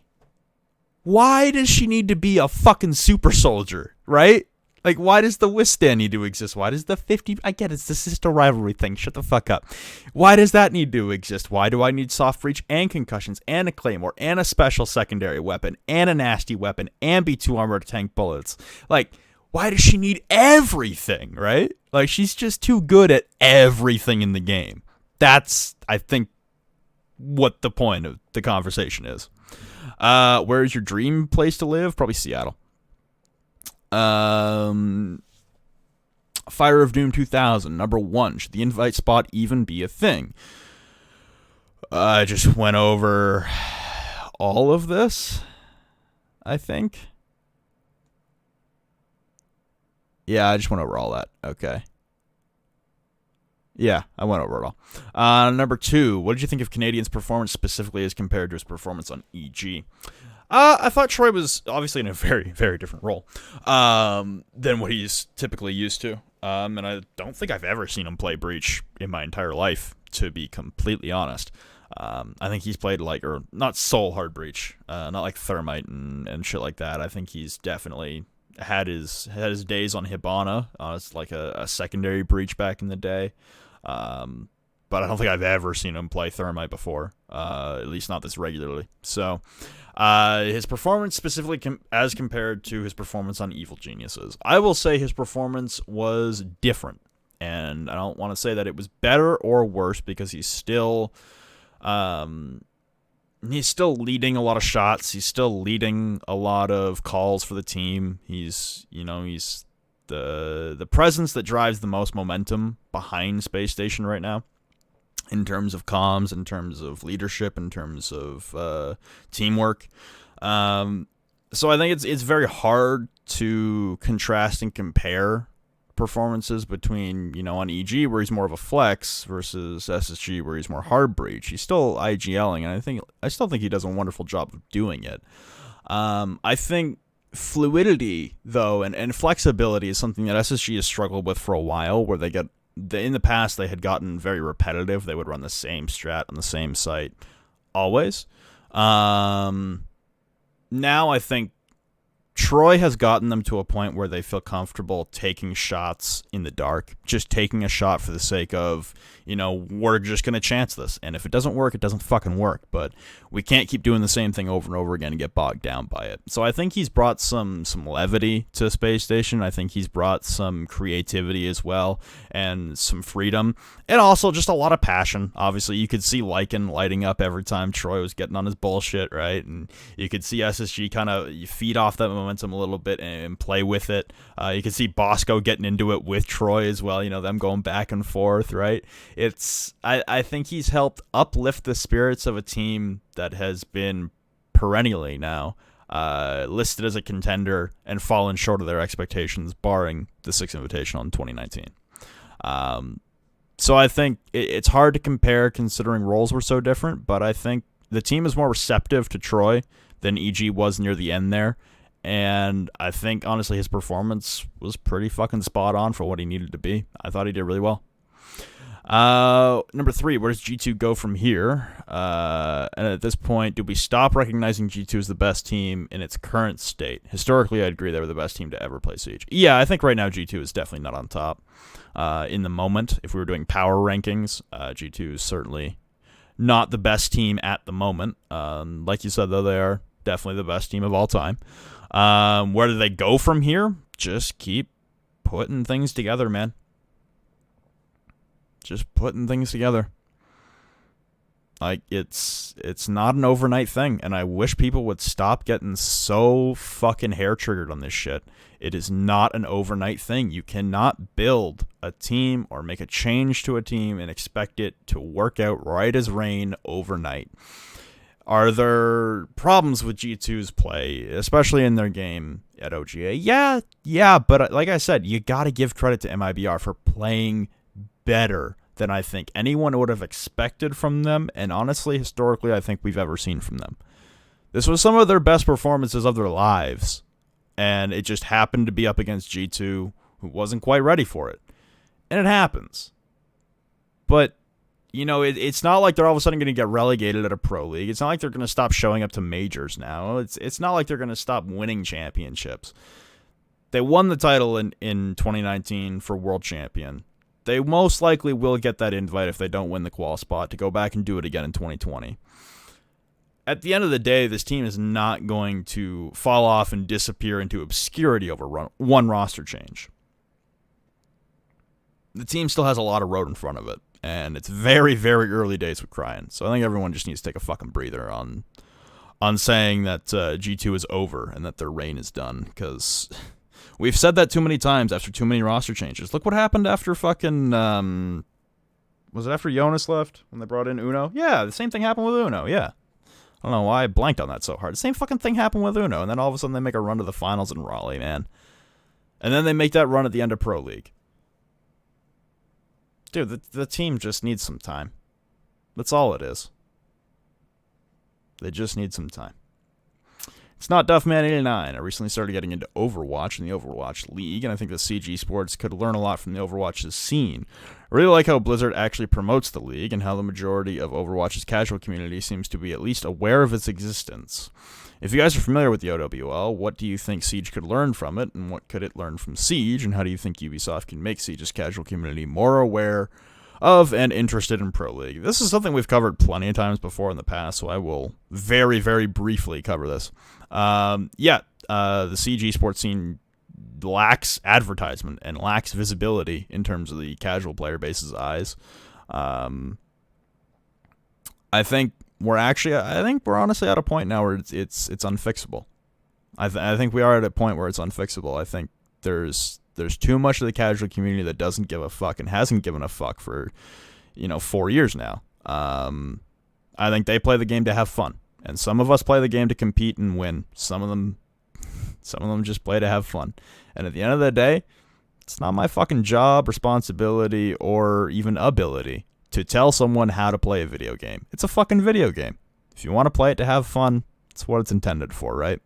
Speaker 1: Why does she need to be a fucking super soldier, right? Like, why does the withstand need to exist? Why does the 50... I get it, it's the sister rivalry thing. Shut the fuck up. Why does that need to exist? Why do I need soft breach and concussions and a claymore and a special secondary weapon and a nasty weapon and B2 armor to tank bullets? Like, why does she need everything, right? Like, she's just too good at everything in the game. That's, I think, what the point of the conversation is. Where's your dream place to live? Probably Seattle. Fire of Doom 2000, number 1. Should the invite spot even be a thing? I just went over all of this, I think. Yeah, I just went over all that. Okay. Yeah, I went over it all. Number 2, what did you think of Canadian's performance specifically as compared to his performance on EG? I thought Troy was obviously in a very, very different role than what he's typically used to. And I don't think I've ever seen him play Breach in my entire life, to be completely honest. I think he's played like, or not Soul Hard Breach, not like Thermite and shit like that. I think he's definitely had his days on Hibana. It's like a secondary Breach back in the day. But I don't think I've ever seen him play Thermite before, at least not this regularly. So, his performance specifically as compared to his performance on Evil Geniuses, I will say his performance was different. And I don't want to say that it was better or worse, because he's still leading a lot of shots. He's still leading a lot of calls for the team. He's the presence that drives the most momentum behind Space Station right now, in terms of comms, in terms of leadership, in terms of teamwork. So I think it's very hard to contrast and compare performances between, on EG, where he's more of a flex, versus SSG, where he's more hard breach. He's still IGLing, and I still think he does a wonderful job of doing it. I think fluidity, though, and flexibility is something that SSG has struggled with for a while, where in the past, they had gotten very repetitive. They would run the same strat on the same site always. Now I think Troy has gotten them to a point where they feel comfortable taking shots in the dark, just taking a shot for the sake of, we're just going to chance this. And if it doesn't work, it doesn't fucking work. But we can't keep doing the same thing over and over again and get bogged down by it. So I think he's brought some levity to Space Station. I think he's brought some creativity as well, and some freedom, and also just a lot of passion. Obviously, you could see Lycan lighting up every time Troy was getting on his bullshit, right? And you could see SSG kind of feed off that momentum a little bit and play with it. You could see Bosco getting into it with Troy as well, them going back and forth, right? I think he's helped uplift the spirits of a team that has been perennially now listed as a contender and fallen short of their expectations, barring the Sixth Invitational in 2019. So I think it's hard to compare, considering roles were so different, but I think the team is more receptive to Troy than EG was near the end there. And I think, honestly, his performance was pretty fucking spot on for what he needed to be. I thought he did really well. Number 3, where does G2 go from here? And at this point, do we stop recognizing G2 as the best team in its current state? Historically, I'd agree they were the best team to ever play Siege. Yeah, I think right now G2 is definitely not on top. In the moment, if we were doing power rankings, G2 is certainly not the best team at the moment. Like you said, though, they are definitely the best team of all time. Where do they go from here? Just keep putting things together, man. Just putting things together. Like, it's not an overnight thing, and I wish people would stop getting so fucking hair-triggered on this shit. It is not an overnight thing. You cannot build a team or make a change to a team and expect it to work out right as rain overnight. Are there problems with G2's play, especially in their game at OGA? Yeah, but like I said, you got to give credit to MIBR for playing better than I think anyone would have expected from them, and honestly, historically, I think we've ever seen from them. This was some of their best performances of their lives, and it just happened to be up against G2, who wasn't quite ready for it. And it happens. But, you know, it's not like they're all of a sudden going to get relegated at a pro league. It's not like they're going to stop showing up to majors now. It's not like they're going to stop winning championships. They won the title in 2019 for world champion. They most likely will get that invite if they don't win the qual spot to go back and do it again in 2020. At the end of the day, this team is not going to fall off and disappear into obscurity over one roster change. The team still has a lot of road in front of it, and it's very, very early days with Cryan. So I think everyone just needs to take a fucking breather on saying that G2 is over and that their reign is done, because we've said that too many times after too many roster changes. Look what happened after fucking, was it after Jonas left when they brought in Uno? Yeah, the same thing happened with Uno, yeah. I don't know why I blanked on that so hard. The same fucking thing happened with Uno, and then all of a sudden they make a run to the finals in Raleigh, man. And then they make that run at the end of Pro League. Dude, the team just needs some time. That's all it is. They just need some time. It's not Duffman89. I recently started getting into Overwatch and the Overwatch League, and I think that CG Sports could learn a lot from the Overwatch's scene. I really like how Blizzard actually promotes the league and how the majority of Overwatch's casual community seems to be at least aware of its existence. If you guys are familiar with the OWL, what do you think Siege could learn from it, and what could it learn from Siege, and how do you think Ubisoft can make Siege's casual community more aware of and interested in Pro League? This is something we've covered plenty of times before in the past, so I will very, very briefly cover this. The Siege esports scene lacks advertisement and lacks visibility in terms of the casual player base's eyes. I think we're honestly at a point now where it's unfixable. I think we are at a point where it's unfixable. I think there's too much of the casual community that doesn't give a fuck and hasn't given a fuck for 4 years now. I think they play the game to have fun, and some of us play the game to compete and win. Some of them just play to have fun. And at the end of the day, it's not my fucking job, responsibility, or even ability to tell someone how to play a video game. It's a fucking video game. If you want to play it to have fun, it's what it's intended for, right?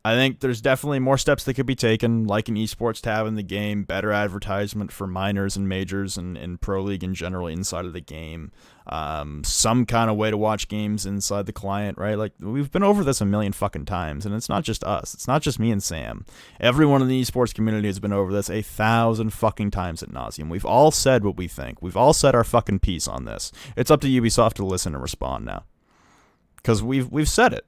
Speaker 1: I think there's definitely more steps that could be taken, like an esports tab in the game, better advertisement for minors and majors and Pro League in general inside of the game, some kind of way to watch games inside the client, right? Like, we've been over this a million fucking times, and it's not just us. It's not just me and Sam. Everyone in the esports community has been over this 1,000 fucking times at nauseum. We've all said what we think. We've all said our fucking piece on this. It's up to Ubisoft to listen and respond now, because we've said it.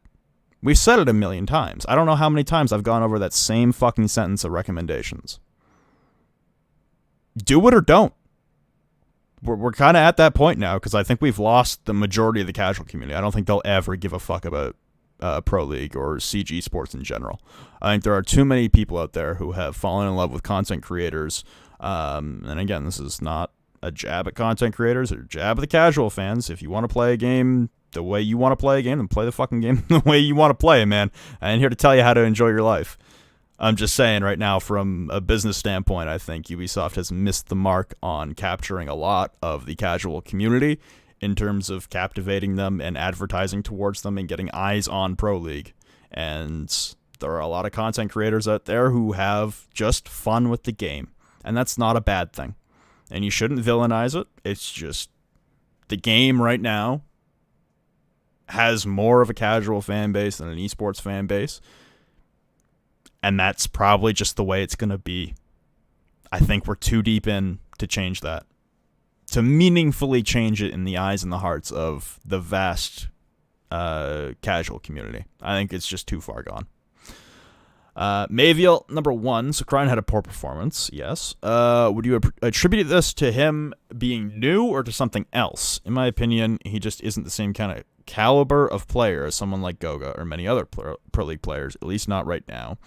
Speaker 1: We've said it a million times. I don't know how many times I've gone over that same fucking sentence of recommendations. Do it or don't. We're kind of at that point now, because I think we've lost the majority of the casual community. I don't think they'll ever give a fuck about Pro League or CG sports in general. I think there are too many people out there who have fallen in love with content creators. And again, this is not a jab at content creators or a jab at the casual fans. If you want to play a game the way you want to play a game, then play the fucking game the way you want to play it, man. I ain't here to tell you how to enjoy your life. I'm just saying right now, from a business standpoint, I think Ubisoft has missed the mark on capturing a lot of the casual community in terms of captivating them and advertising towards them and getting eyes on Pro League. And there are a lot of content creators out there who have just fun with the game, and that's not a bad thing. And you shouldn't villainize it. It's just the game right now has more of a casual fan base than an esports fan base. And that's probably just the way it's going to be. I think we're too deep in to change that. To meaningfully change it in the eyes and the hearts of the vast casual community. I think it's just too far gone. Mayviel, number 1. So Cryan had a poor performance, yes. Would you attribute this to him being new or to something else? In my opinion, he just isn't the same kind of caliber of player as someone like Goga or many other Pro League players, at least not right now.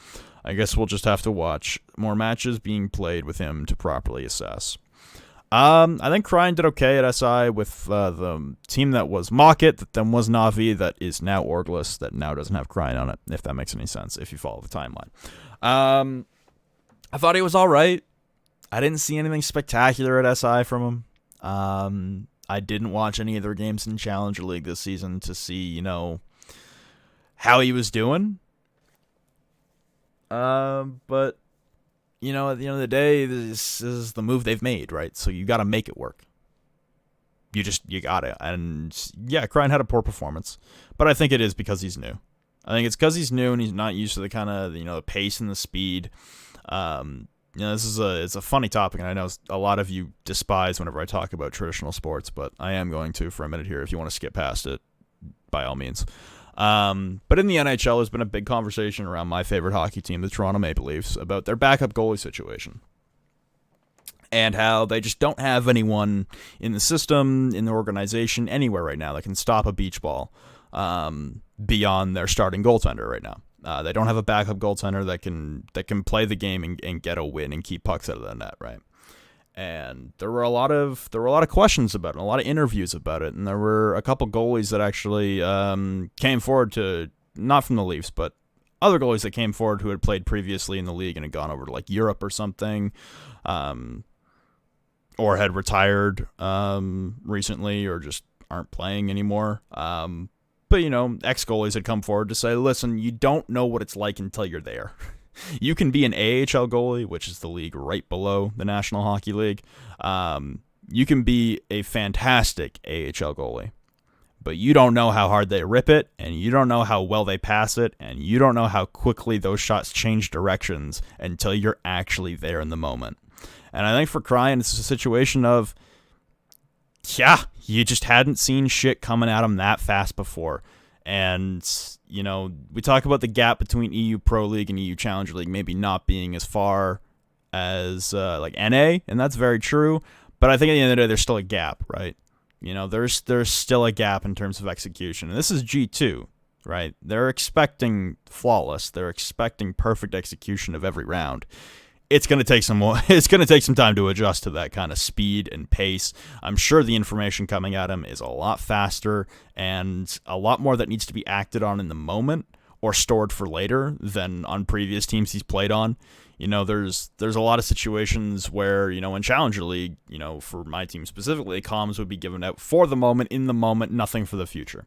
Speaker 1: I guess we'll just have to watch more matches being played with him to properly assess. I think Cryan did okay at SI with the team that was Mockit, that then was Na'Vi, that is now Orgless, that now doesn't have Cryan on it, if that makes any sense, if you follow the timeline. I thought he was all right. I didn't see anything spectacular at SI from him. I didn't watch any of their games in Challenger League this season to see, how he was doing. But, at the end of the day, this is the move they've made, right? So you got to make it work. You got it. And, yeah, Krein had a poor performance. But I think it is because he's new. I think it's because he's new and he's not used to the kind of, the pace and the speed. It's a funny topic, and I know a lot of you despise whenever I talk about traditional sports, but I am going to for a minute here. If you want to skip past it, by all means. But in the NHL, there's been a big conversation around my favorite hockey team, the Toronto Maple Leafs, about their backup goalie situation. And how they just don't have anyone in the system, in the organization, anywhere right now that can stop a beach ball beyond their starting goaltender right now. They don't have a backup goaltender that can play the game and get a win and keep pucks out of the net, right? And there were a lot of questions about it, and a lot of interviews about it, and there were a couple goalies that actually came forward to, not from the Leafs, but other goalies that came forward who had played previously in the league and had gone over to like Europe or something, or had retired recently, or just aren't playing anymore. But, ex-goalies had come forward to say, listen, you don't know what it's like until you're there. You can be an AHL goalie, which is the league right below the National Hockey League. You can be a fantastic AHL goalie, but you don't know how hard they rip it, and you don't know how well they pass it, and you don't know how quickly those shots change directions until you're actually there in the moment. And I think for Krein, it's a situation of, yeah, you just hadn't seen shit coming at him that fast before. And, we talk about the gap between EU Pro League and EU Challenger League maybe not being as far as, NA, and that's very true. But I think at the end of the day, there's still a gap, right? There's still a gap in terms of execution. And this is G2, right? They're expecting flawless. They're expecting perfect execution of every round. It's going to take some time to adjust to that kind of speed and pace. I'm sure the information coming at him is a lot faster and a lot more that needs to be acted on in the moment or stored for later than on previous teams he's played on. There's a lot of situations where, in Challenger League, for my team specifically, comms would be given out for the moment, in the moment, nothing for the future.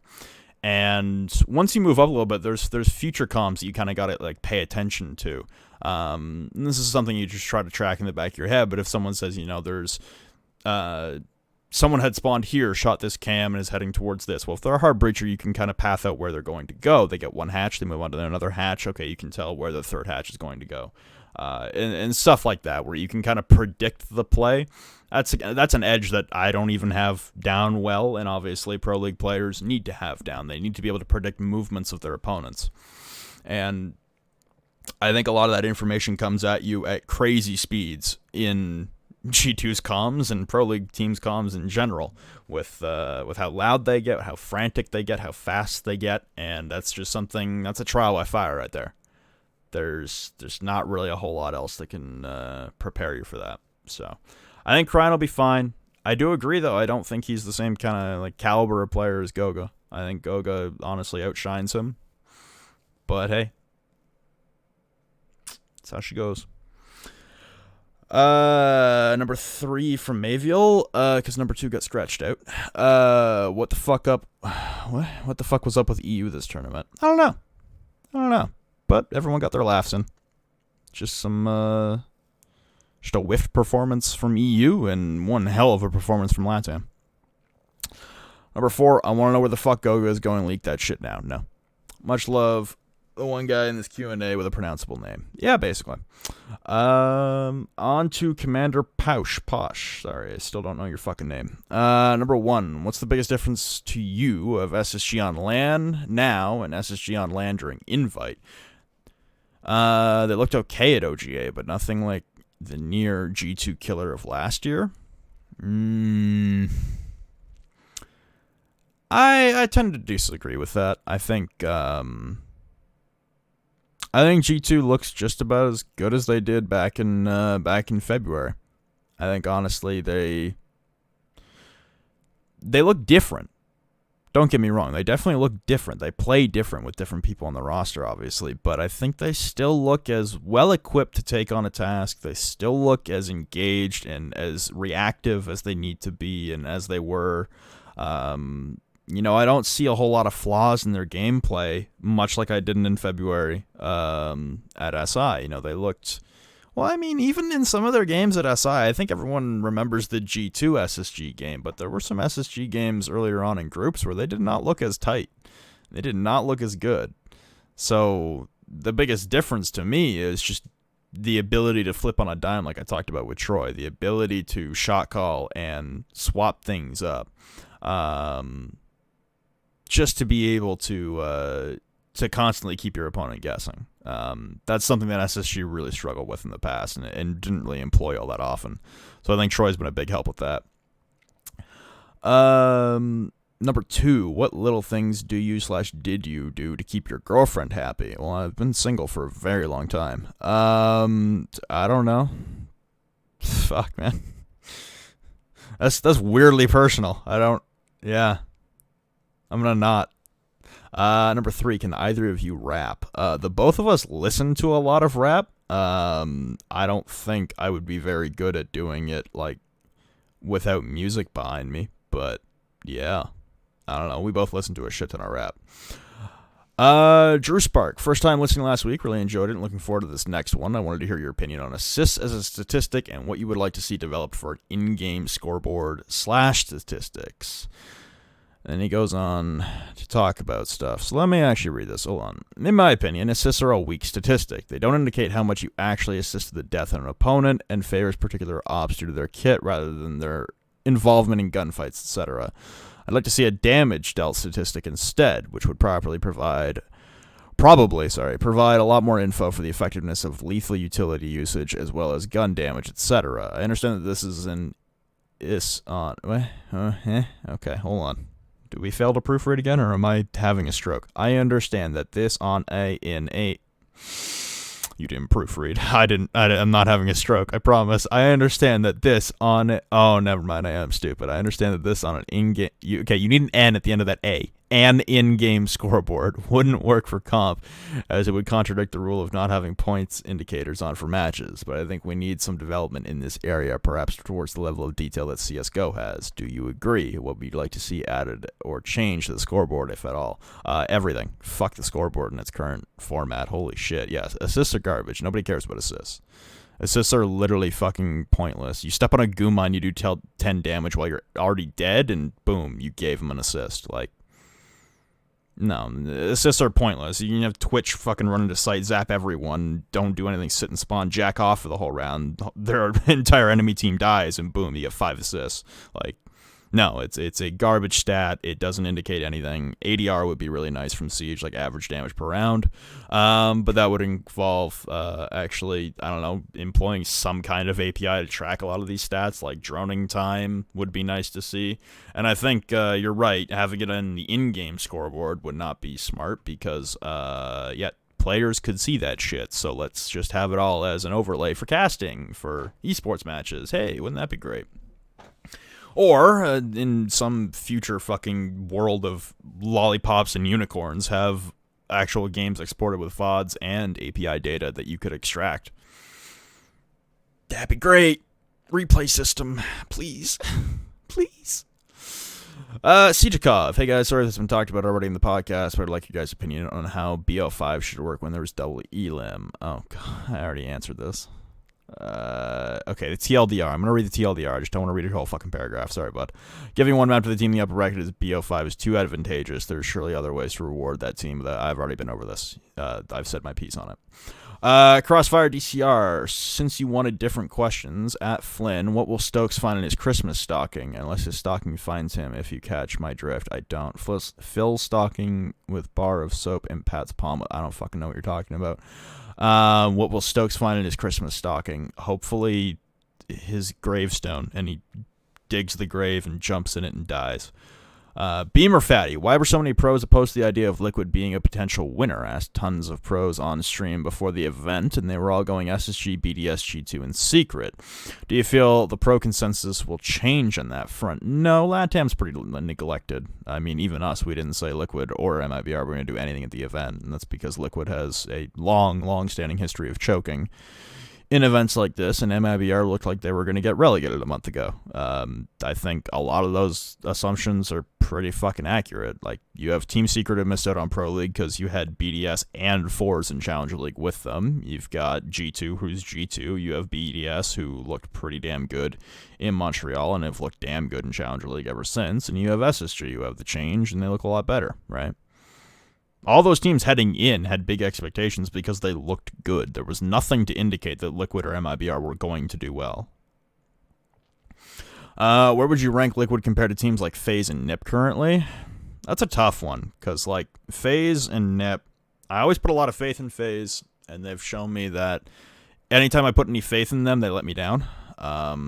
Speaker 1: And once you move up a little bit, there's future comms that you kind of got to pay attention to. And this is something you just try to track in the back of your head. But if someone says, there's someone had spawned here, shot this cam, and is heading towards this. Well, if they're a hard breacher, you can kind of path out where they're going to go. They get one hatch, they move on to another hatch. Okay, you can tell where the third hatch is going to go. And stuff like that, where you can kind of predict the play. That's an edge that I don't even have down well, and obviously Pro League players need to have down. They need to be able to predict movements of their opponents. And I think a lot of that information comes at you at crazy speeds in G2's comms and Pro League teams' comms in general, with how loud they get, how frantic they get, how fast they get, and that's a trial by fire right there. There's not really a whole lot else that can prepare you for that. So I think Krein will be fine. I do agree, though. I don't think he's the same kind of caliber of player as Goga. I think Goga honestly outshines him. But hey, that's how she goes. Number 3 from Mayville, because number 2 got scratched out. What the fuck was up with EU this tournament? I don't know. But everyone got their laughs in. Just a whiffed performance from EU and one hell of a performance from LATAM. Number 4, I want to know where the fuck Goga is going. Leak that shit now. No. Much love. The one guy in this Q&A with a pronounceable name. Yeah, basically. On to Commander Posh. Sorry, I still don't know your fucking name. Number 1, what's the biggest difference to you of SSG on LAN now and SSG on LAN during Invite? They looked okay at OGA, but nothing like the near G2 killer of last year. I tend to disagree with that. I think G2 looks just about as good as they did back in February. I think honestly they look different. Don't get me wrong, they definitely look different. They play different with different people on the roster, obviously, but I think they still look as well-equipped to take on a task. They still look as engaged and as reactive as they need to be and as they were. I don't see a whole lot of flaws in their gameplay, much like I didn't in February at SI. They looked... Well, I mean, even in some of their games at SI, I think everyone remembers the G2 SSG game, but there were some SSG games earlier on in groups where they did not look as tight. They did not look as good. So the biggest difference to me is just the ability to flip on a dime, like I talked about with Troy, the ability to shot call and swap things up, just to be able to constantly keep your opponent guessing. That's something that SSG really struggled with in the past and didn't really employ all that often. So I think Troy's been a big help with that. Number 2, what little things do you / did you do to keep your girlfriend happy? Well, I've been single for a very long time. I don't know. Fuck, man. That's weirdly personal. Yeah. I'm gonna not. Number 3, can either of you rap? The both of us listen to a lot of rap. I don't think I would be very good at doing it, like, without music behind me, but, yeah. I don't know, we both listen to a shit ton of rap. Drew Spark, first time listening last week, really enjoyed it and looking forward to this next one. I wanted to hear your opinion on assists as a statistic and what you would like to see developed for an in-game scoreboard / statistics. And he goes on to talk about stuff. So let me actually read this. Hold on. In my opinion, assists are a weak statistic. They don't indicate how much you actually assist to the death of an opponent and favors particular ops due to their kit rather than their involvement in gunfights, etc. I'd like to see a damage dealt statistic instead, which would provide a lot more info for the effectiveness of lethal utility usage as well as gun damage, etc. I understand that this is okay, hold on. Do we fail to proofread again, or am I having a stroke? I understand that this on You didn't proofread. I'm not having a stroke, I promise. I understand that this on... Oh, never mind, I am stupid. I understand that this on an in-game... you need an N at the end of that A. An in-game scoreboard wouldn't work for comp, as it would contradict the rule of not having points indicators on for matches. But I think we need some development in this area, perhaps towards the level of detail that CSGO has. Do you agree? What would you like to see added or changed to the scoreboard, if at all? Everything. Fuck the scoreboard in its current format. Holy shit. Yes, assists are garbage. Nobody cares about assists. Assists are literally fucking pointless. You step on a goo mine, you do 10 damage while you're already dead, and boom, you gave him an assist. Like, no, assists are pointless. You can have Twitch fucking run into site, zap everyone, don't do anything, sit and spawn, jack off for the whole round. Their entire enemy team dies, and boom, you get 5 assists. Like, no, it's a garbage stat. It doesn't indicate anything. ADR would be really nice from Siege, like average damage per round. But that would involve, actually, I don't know, employing some kind of API to track a lot of these stats, like droning time would be nice to see. And I think you're right, having it in the in-game scoreboard would not be smart because, players could see that shit. So let's just have it all as an overlay for casting for esports matches. Hey, wouldn't that be great? Or, in some future fucking world of lollipops and unicorns, have actual games exported with VODs and API data that you could extract. That'd be great. Replay system, please. Please. Sijakov. Hey guys, sorry this has been talked about already in the podcast, but I'd like your guys' opinion on how BO5 should work when there's double elim. Oh, God, I already answered this. Okay, the TLDR. I'm going to read the TLDR. I just don't want to read a whole fucking paragraph. Sorry, bud. Giving one map to the team in the upper bracket as BO5 is too advantageous. There's surely other ways to reward that team, but I've already been over this. I've said my piece on it. Crossfire DCR. Since you wanted different questions, at Flynn, what will Stokes find in his Christmas stocking? Unless his stocking finds him, if you catch my drift. I don't. Phil's stocking with bar of soap and Pat's palm. I don't fucking know what you're talking about. What will Stokes find in his Christmas stocking? Hopefully his gravestone, and he digs the grave and jumps in it and dies. Beamer Fatty, why were so many pros opposed to the idea of Liquid being a potential winner? Asked tons of pros on stream before the event, and they were all going SSG, BDS, G2, and Secret. Do you feel the pro consensus will change on that front? No, LATAM's pretty neglected. I mean, even us, we didn't say Liquid or MIBR were going to do anything at the event, and that's because Liquid has a long-standing history of choking in events like this, and MIBR looked like they were going to get relegated a month ago. I think a lot of those assumptions are pretty fucking accurate. Like, you have Team Secret who missed out on Pro League because you had BDS and Force in Challenger League with them. You've got G2, who's G2. You have BDS, who looked pretty damn good in Montreal and have looked damn good in Challenger League ever since. And you have SSG, who have the change, and they look a lot better, right? All those teams heading in had big expectations because they looked good. There was nothing to indicate that Liquid or MIBR were going to do well. Where would you rank Liquid compared to teams like FaZe and NiP currently? That's a tough one, because like FaZe and NiP, I always put a lot of faith in FaZe, and they've shown me that anytime I put any faith in them, they let me down.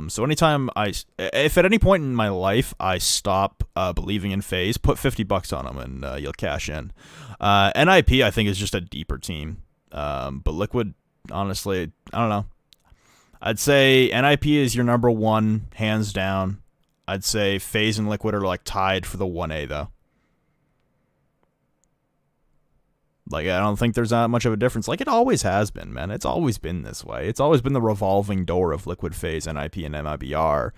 Speaker 1: So anytime if at any point in my life I stop believing in FaZe, put $50 on them and you'll cash in. NIP I think is just a deeper team, but Liquid, honestly, I don't know. I'd say NIP is your number one, hands down. I'd say FaZe and Liquid are like tied for the 1A though. Like, I don't think there's that much of a difference. Like, it always has been, man. It's always been this way. It's always been the revolving door of Liquid, FaZe, NIP, and MIBR,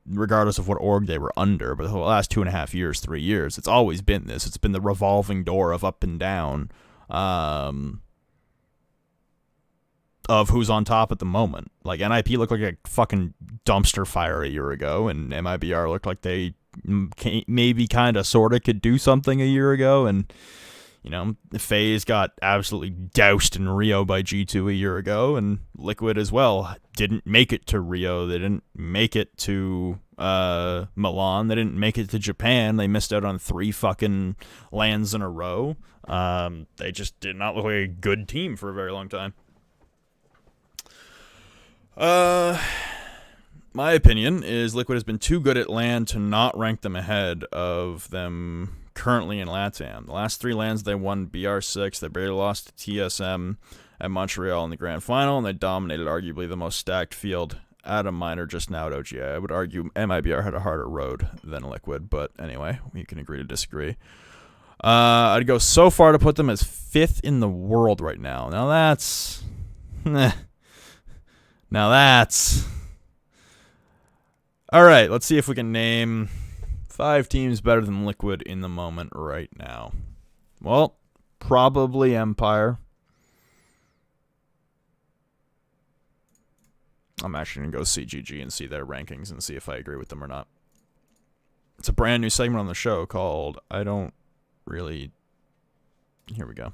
Speaker 1: regardless of what org they were under. But the last 2.5 years, 3 years, it's always been this. It's been the revolving door of up and down of who's on top at the moment. Like, NIP looked like a fucking dumpster fire a year ago, and MIBR looked like they maybe kind of sort of could do something a year ago, and you know, FaZe got absolutely doused in Rio by G2 a year ago, and Liquid as well didn't make it to Rio. They didn't make it to Milan. They didn't make it to Japan. They missed out on 3 fucking lands in a row. They just did not look like a good team for a very long time. My opinion is Liquid has been too good at LAN to not rank them ahead of them currently in LATAM. The last 3 lands they won BR6. They barely lost to TSM at Montreal in the grand final, and they dominated arguably the most stacked field at a minor just now at OGA. I would argue MIBR had a harder road than Liquid, but anyway, we can agree to disagree. I'd go so far to put them as 5th in the world right now. Now that's... Now that's... Alright, let's see if we can name 5 teams better than Liquid in the moment right now. Well, probably Empire. I'm actually going to go CGG and see their rankings and see if I agree with them or not. It's a brand new segment on the show called I Don't Really... Here we go.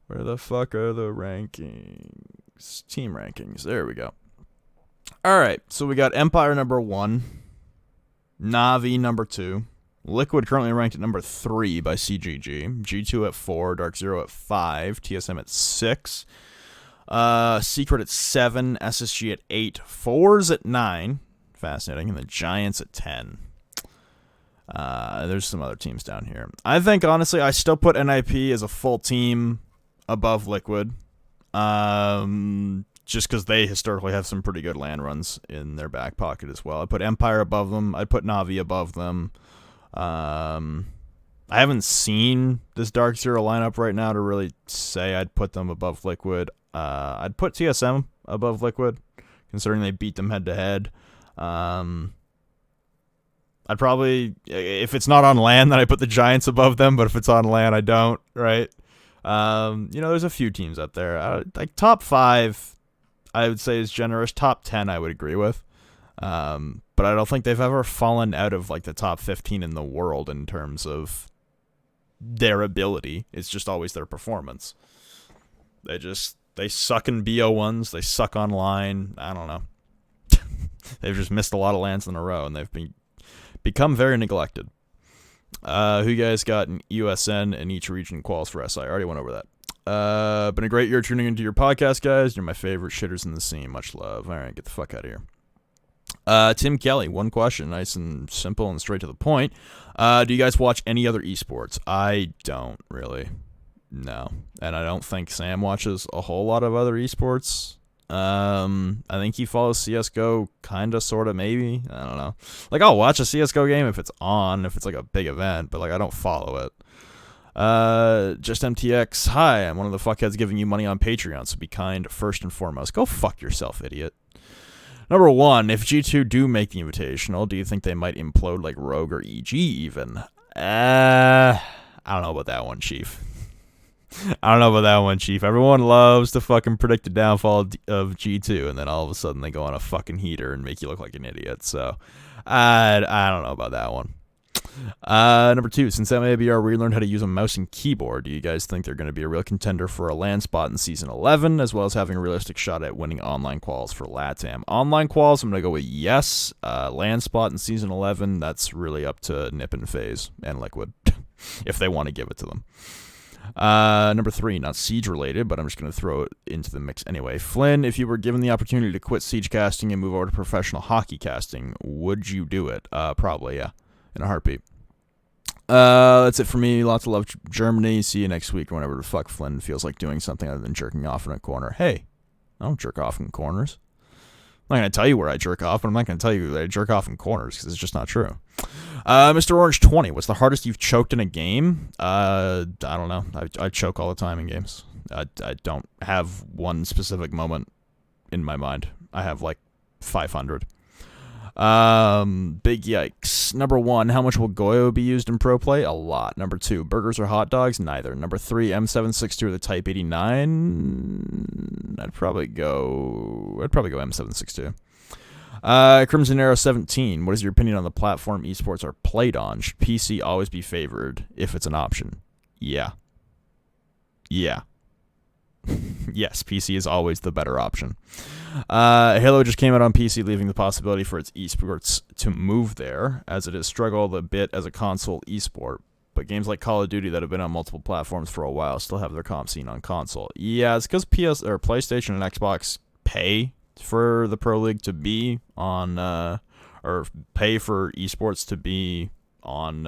Speaker 1: Where the fuck are the rankings? Team rankings. There we go. Alright, so we got Empire number 1. Na'Vi number 2. Liquid currently ranked at number 3 by CGG. G2 at 4. Dark Zero at 5. TSM at 6. Secret at 7. SSG at 8. Fours at 9. Fascinating. And the Giants at 10. There's some other teams down here. I think, honestly, I still put NIP as a full team above Liquid. Just because they historically have some pretty good land runs in their back pocket as well. I put Empire above them. I put Na'Vi above them. I haven't seen this Dark Zero lineup right now to really say I'd put them above Liquid. I'd put TSM above Liquid, considering they beat them head-to-head. I'd probably, if it's not on LAN, then I put the Giants above them, but if it's on LAN, I don't, right? There's a few teams out there. Like top 5... I would say is generous. Top 10 I would agree with. But I don't think they've ever fallen out of like the top 15 in the world in terms of their ability. It's just always their performance. They suck in BO1s. They suck online. I don't know. They've just missed a lot of lands in a row, and they've become very neglected. Who you guys got in USN in each region quals for SI? I already went over that. Been a great year tuning into your podcast, guys. You're my favorite shitters in the scene. Much love. All right, get the fuck out of here. Tim Kelly, one question, nice and simple and straight to the point. Do you guys watch any other esports? I don't really. No. And I don't think Sam watches a whole lot of other esports. I think he follows CSGO, kinda, sorta, maybe. I don't know. Like, I'll watch a CSGO game if it's on, if it's like a big event, but like I don't follow it. Just MTX. Hi, I'm one of the fuckheads giving you money on Patreon, so be kind first and foremost. Go fuck yourself, idiot. Number 1, if G2 do make the Invitational, do you think they might implode like Rogue or EG even? I don't know about that one, Chief. Everyone loves to fucking predict the downfall of G2, and then all of a sudden they go on a fucking heater and make you look like an idiot. So, I don't know about that one. Number 2, since MABR relearned how to use a mouse and keyboard, do you guys think they're going to be a real contender for a LAN spot in Season 11, as well as having a realistic shot at winning online quals for LATAM? Online quals, I'm going to go with yes. LAN spot in Season 11, that's really up to Nip and FaZe and Liquid, if they want to give it to them. Number 3, not Siege related, but I'm just going to throw it into the mix anyway. Flynn, if you were given the opportunity to quit Siege casting and move over to professional hockey casting, would you do it? Probably, yeah. In a heartbeat. That's it for me. Lots of love, Germany. See you next week, whenever the fuck Flynn feels like doing something other than jerking off in a corner. Hey, I don't jerk off in corners. I'm not going to tell you where I jerk off, but I'm not going to tell you that I jerk off in corners, because it's just not true. Mr. Orange 20, what's the hardest you've choked in a game? I don't know. I choke all the time in games. I don't have one specific moment in my mind. I have like 500. Big yikes. Number 1, how much will Goyo be used in pro play? A lot. Number 2, burgers or hot dogs? Neither. Number 3, M762 or the Type 89? I'd probably go M762. Crimson Arrow 17, what is your opinion on the platform esports are played on? Should PC always be favored if it's an option? Yeah. Yes, PC is always the better option. Halo just came out on PC, leaving the possibility for its esports to move there, as it has struggled a bit as a console esport. But games like Call of Duty that have been on multiple platforms for a while still have their comp scene on console. Yeah, it's because PlayStation and Xbox pay for the Pro League to be on, or pay for esports to be on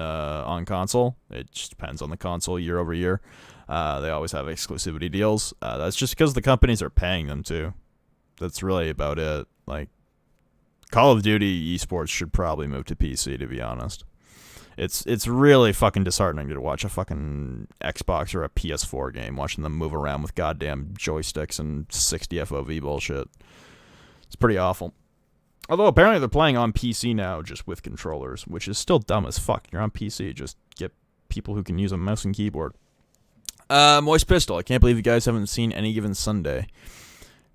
Speaker 1: console. It just depends on the console year over year. They always have exclusivity deals. That's just because the companies are paying them to. That's really about it. Like, Call of Duty esports should probably move to PC, to be honest. It's really fucking disheartening to watch a fucking Xbox or a PS4 game, watching them move around with goddamn joysticks and 60 FOV bullshit. It's pretty awful. Although apparently they're playing on PC now just with controllers, which is still dumb as fuck. You're on PC, just get people who can use a mouse and keyboard. Moist Pistol, I can't believe you guys haven't seen Any Given Sunday.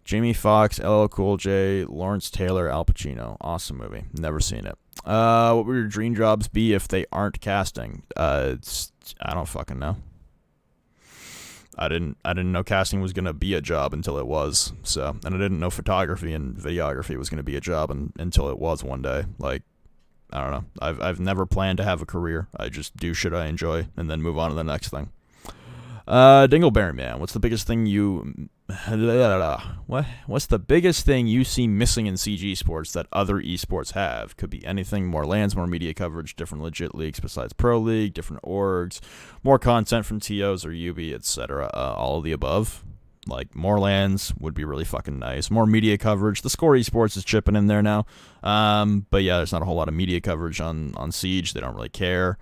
Speaker 1: Jamie Foxx, LL Cool J, Lawrence Taylor, Al Pacino. Awesome movie. Never seen it. What would your dream jobs be if they aren't casting? I don't fucking know. I didn't know casting was gonna be a job until it was. So, and I didn't know photography and videography was gonna be a job until it was one day. Like, I don't know. I've never planned to have a career. I just do shit I enjoy and then move on to the next thing. Dingleberry Man, what's the biggest thing you see missing in CG sports that other esports have? Could be anything: more LANs, more media coverage, different legit leagues besides Pro League, different orgs, more content from TOs or UB, etc. All of the above. Like, more LANs would be really fucking nice. More media coverage. The Score Esports is chipping in there now. But yeah, there's not a whole lot of media coverage on Siege. They don't really care.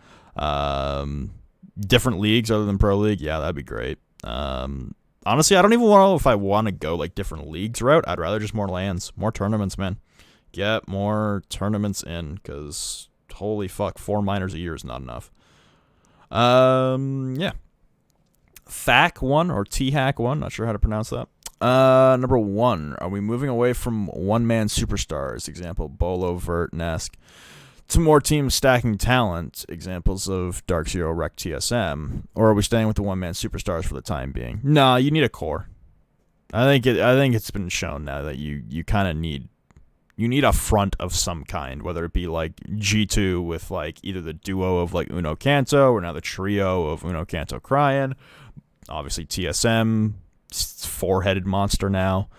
Speaker 1: Different leagues other than Pro League, yeah, that'd be great. Honestly, I don't even know if I want to go like different leagues route. I'd rather just more LANs, more tournaments, man. Get more tournaments in, because holy fuck, 4 minors a year is not enough. Yeah. THAC1 or THAC1, not sure how to pronounce that. Number 1, are we moving away from one-man superstars, example Bolo, Vert, Nesk, to more teams stacking talent, examples of Dark Zero, Rec, TSM, or are we staying with the one-man superstars for the time being? No, you need a core. I think it's been shown now that you kind of need a front of some kind, whether it be like G2 with like either the duo of like Uno Kanto or now the trio of Uno Kanto Cryan. Obviously TSM, 4-headed monster now.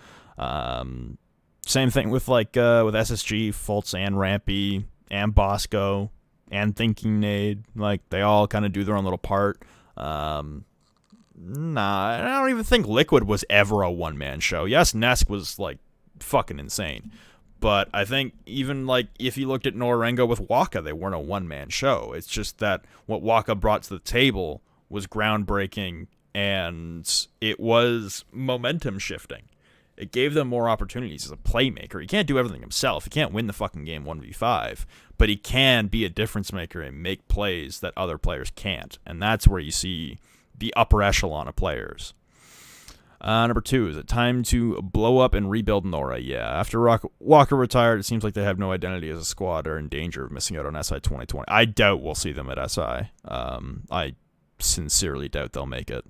Speaker 1: Same thing with with SSG, Fultz and Rampy and Bosco and Thinking Nade. Like, they all kind of do their own little part. Nah, I don't even think Liquid was ever a one-man show. Yes, Nesk was, like, fucking insane. But I think even, like, if you looked at Norengo with Waka, they weren't a one-man show. It's just that what Waka brought to the table was groundbreaking, and it was momentum shifting. It gave them more opportunities as a playmaker. He can't do everything himself. He can't win the fucking game 1v5, but he can be a difference maker and make plays that other players can't. And that's where you see the upper echelon of players. Number 2, is it time to blow up and rebuild Nora? Yeah, after Walker retired, it seems like they have no identity as a squad or in danger of missing out on SI 2020. I doubt we'll see them at SI. I sincerely doubt they'll make it.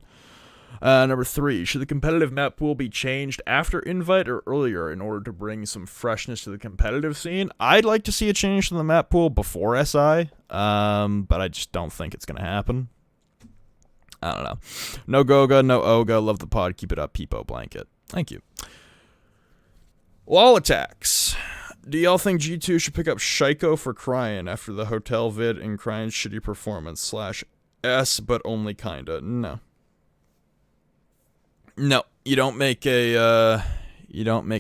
Speaker 1: Number 3, should the competitive map pool be changed after Invite or earlier in order to bring some freshness to the competitive scene? I'd like to see a change to the map pool before SI, but I just don't think it's going to happen. I don't know. No Goga, no Oga. Love the pod. Keep it up, Peepo Blanket. Thank you. Wall attacks. Do y'all think G2 should pick up Shaiko for Cryan after the hotel vid and Cryan's shitty performance / S, but only kinda? No. No, you don't make a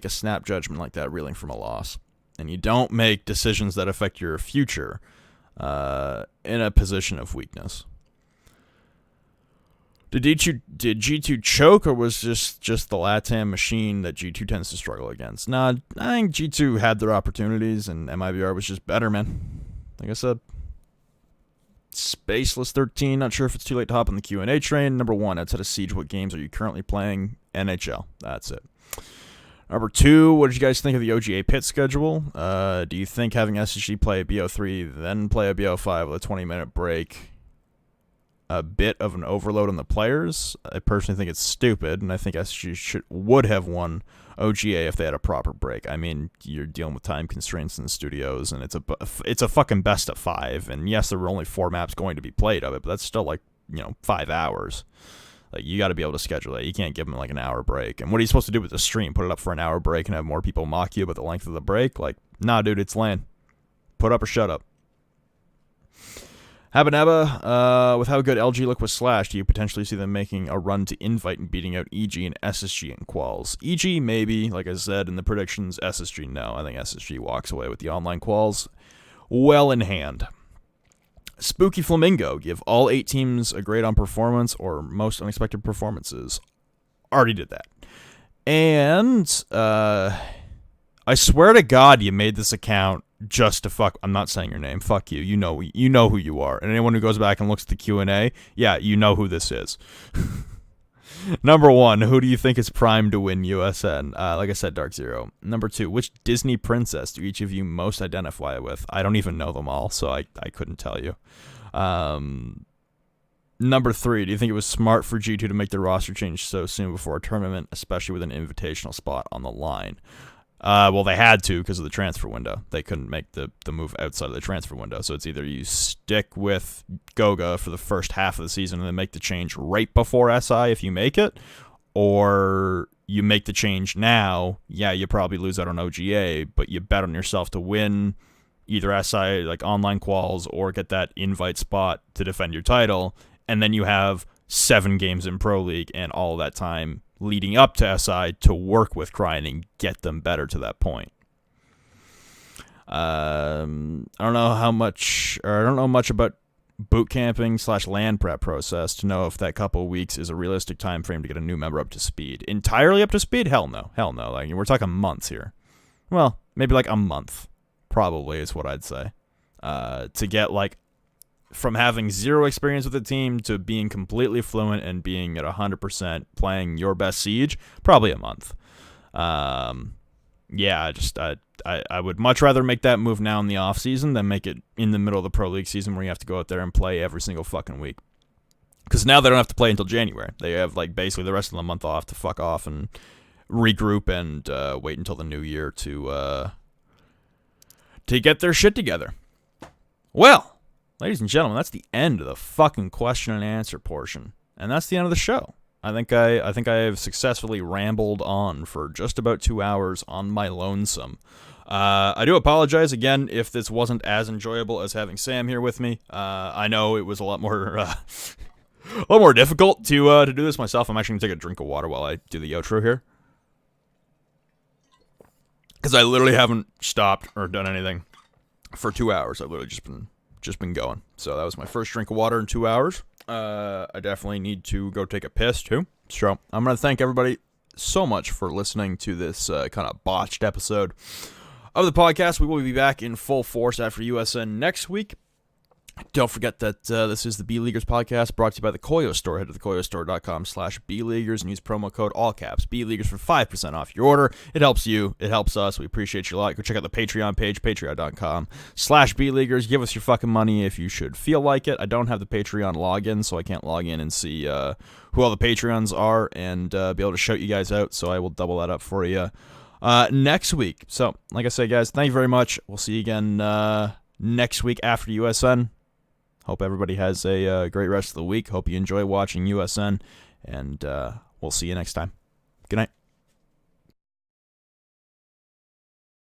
Speaker 1: snap judgment like that reeling from a loss, and you don't make decisions that affect your future in a position of weakness. Did G2 choke, or was just the LATAM machine that G2 tends to struggle against? Nah, I think G2 had their opportunities, and MIBR was just better, man. Like I said. Spaceless13, not sure if it's too late to hop on the Q&A train. Number 1, outside of Siege, what games are you currently playing? NHL. That's it. Number 2, what did you guys think of the OGA Pit schedule? Do you think having SSG play a BO3, then play a BO5 with a 20-minute break a bit of an overload on the players? I personally think it's stupid, and I think SSG would have won OGA if they had a proper break. I mean, you're dealing with time constraints in the studios, and it's a fucking best of 5. And yes, there were only 4 maps going to be played of it, but that's still 5 hours. Like, you got to be able to schedule that. You can't give them an hour break. And what are you supposed to do with the stream? Put it up for an hour break and have more people mock you about the length of the break? Like, nah, dude, it's LAN. Put up or shut up. Habanaba, with how good LG look with Slash, do you potentially see them making a run to Invite and beating out EG and SSG and Quals? EG, maybe, like I said in the predictions. SSG, no. I think SSG walks away with the online Quals well in hand. Spooky Flamingo, give all 8 teams a grade on performance or most unexpected performances. Already did that. And, I swear to God you made this account just to fuck. I'm not saying your name. Fuck you. You know who you are. And anyone who goes back and looks at the Q&A, yeah, you know who this is. Number 1, who do you think is primed to win USN? Like I said, Dark Zero. Number 2, which Disney princess do each of you most identify with? I don't even know them all, so I couldn't tell you. Number 3, do you think it was smart for G2 to make the roster change so soon before a tournament, especially with an invitational spot on the line? Well, they had to because of the transfer window. They couldn't make the move outside of the transfer window. So it's either you stick with Goga for the first half of the season and then make the change right before SI if you make it, or you make the change now. Yeah, you probably lose out on OGA, but you bet on yourself to win either SI, like online quals, or get that invite spot to defend your title, and then you have 7 games in Pro League and all that time leading up to SI to work with Cryan and get them better to that point. I don't know much about boot camping / land prep process to know if that couple of weeks is a realistic time frame to get a new member up to speed. Entirely up to speed? Hell no. Like, we're talking months here. Well, maybe like a month, probably is what I'd say. To get from having 0 experience with the team to being completely fluent and being at 100% playing your best Siege, probably a month. Yeah, I would much rather make that move now in the off season than make it in the middle of the Pro League season where you have to go out there and play every single fucking week. Because now they don't have to play until January. They have basically the rest of the month off to fuck off and regroup and wait until the new year to get their shit together. Well, ladies and gentlemen, that's the end of the fucking question and answer portion. And that's the end of the show. I think I have successfully rambled on for just about 2 hours on my lonesome. I do apologize again if this wasn't as enjoyable as having Sam here with me. I know it was a lot more a lot more difficult to do this myself. I'm actually gonna take a drink of water while I do the outro here, because I literally haven't stopped or done anything for 2 hours. I've literally just been going. So that was my first drink of water in 2 hours. I definitely need to go take a piss too. So I'm gonna thank everybody so much for listening to this kind of botched episode of the podcast. We will be back in full force after USN next week. Don't forget that this is the B-Leaguers podcast, brought to you by the Koyo Store. Head to thekoyostore.com/B-Leaguers and use promo code all caps B-Leaguers for 5% off your order. It helps you. It helps us. We appreciate you a lot. Go check out the Patreon page, patreon.com/B-Leaguers. Give us your fucking money if you should feel like it. I don't have the Patreon login, so I can't log in and see who all the Patreons are and be able to shout you guys out, so I will double that up for you next week. So, like I said, guys, thank you very much. We'll see you again next week after USN. Hope everybody has a great rest of the week. Hope you enjoy watching USN, and we'll see you next time. Good night.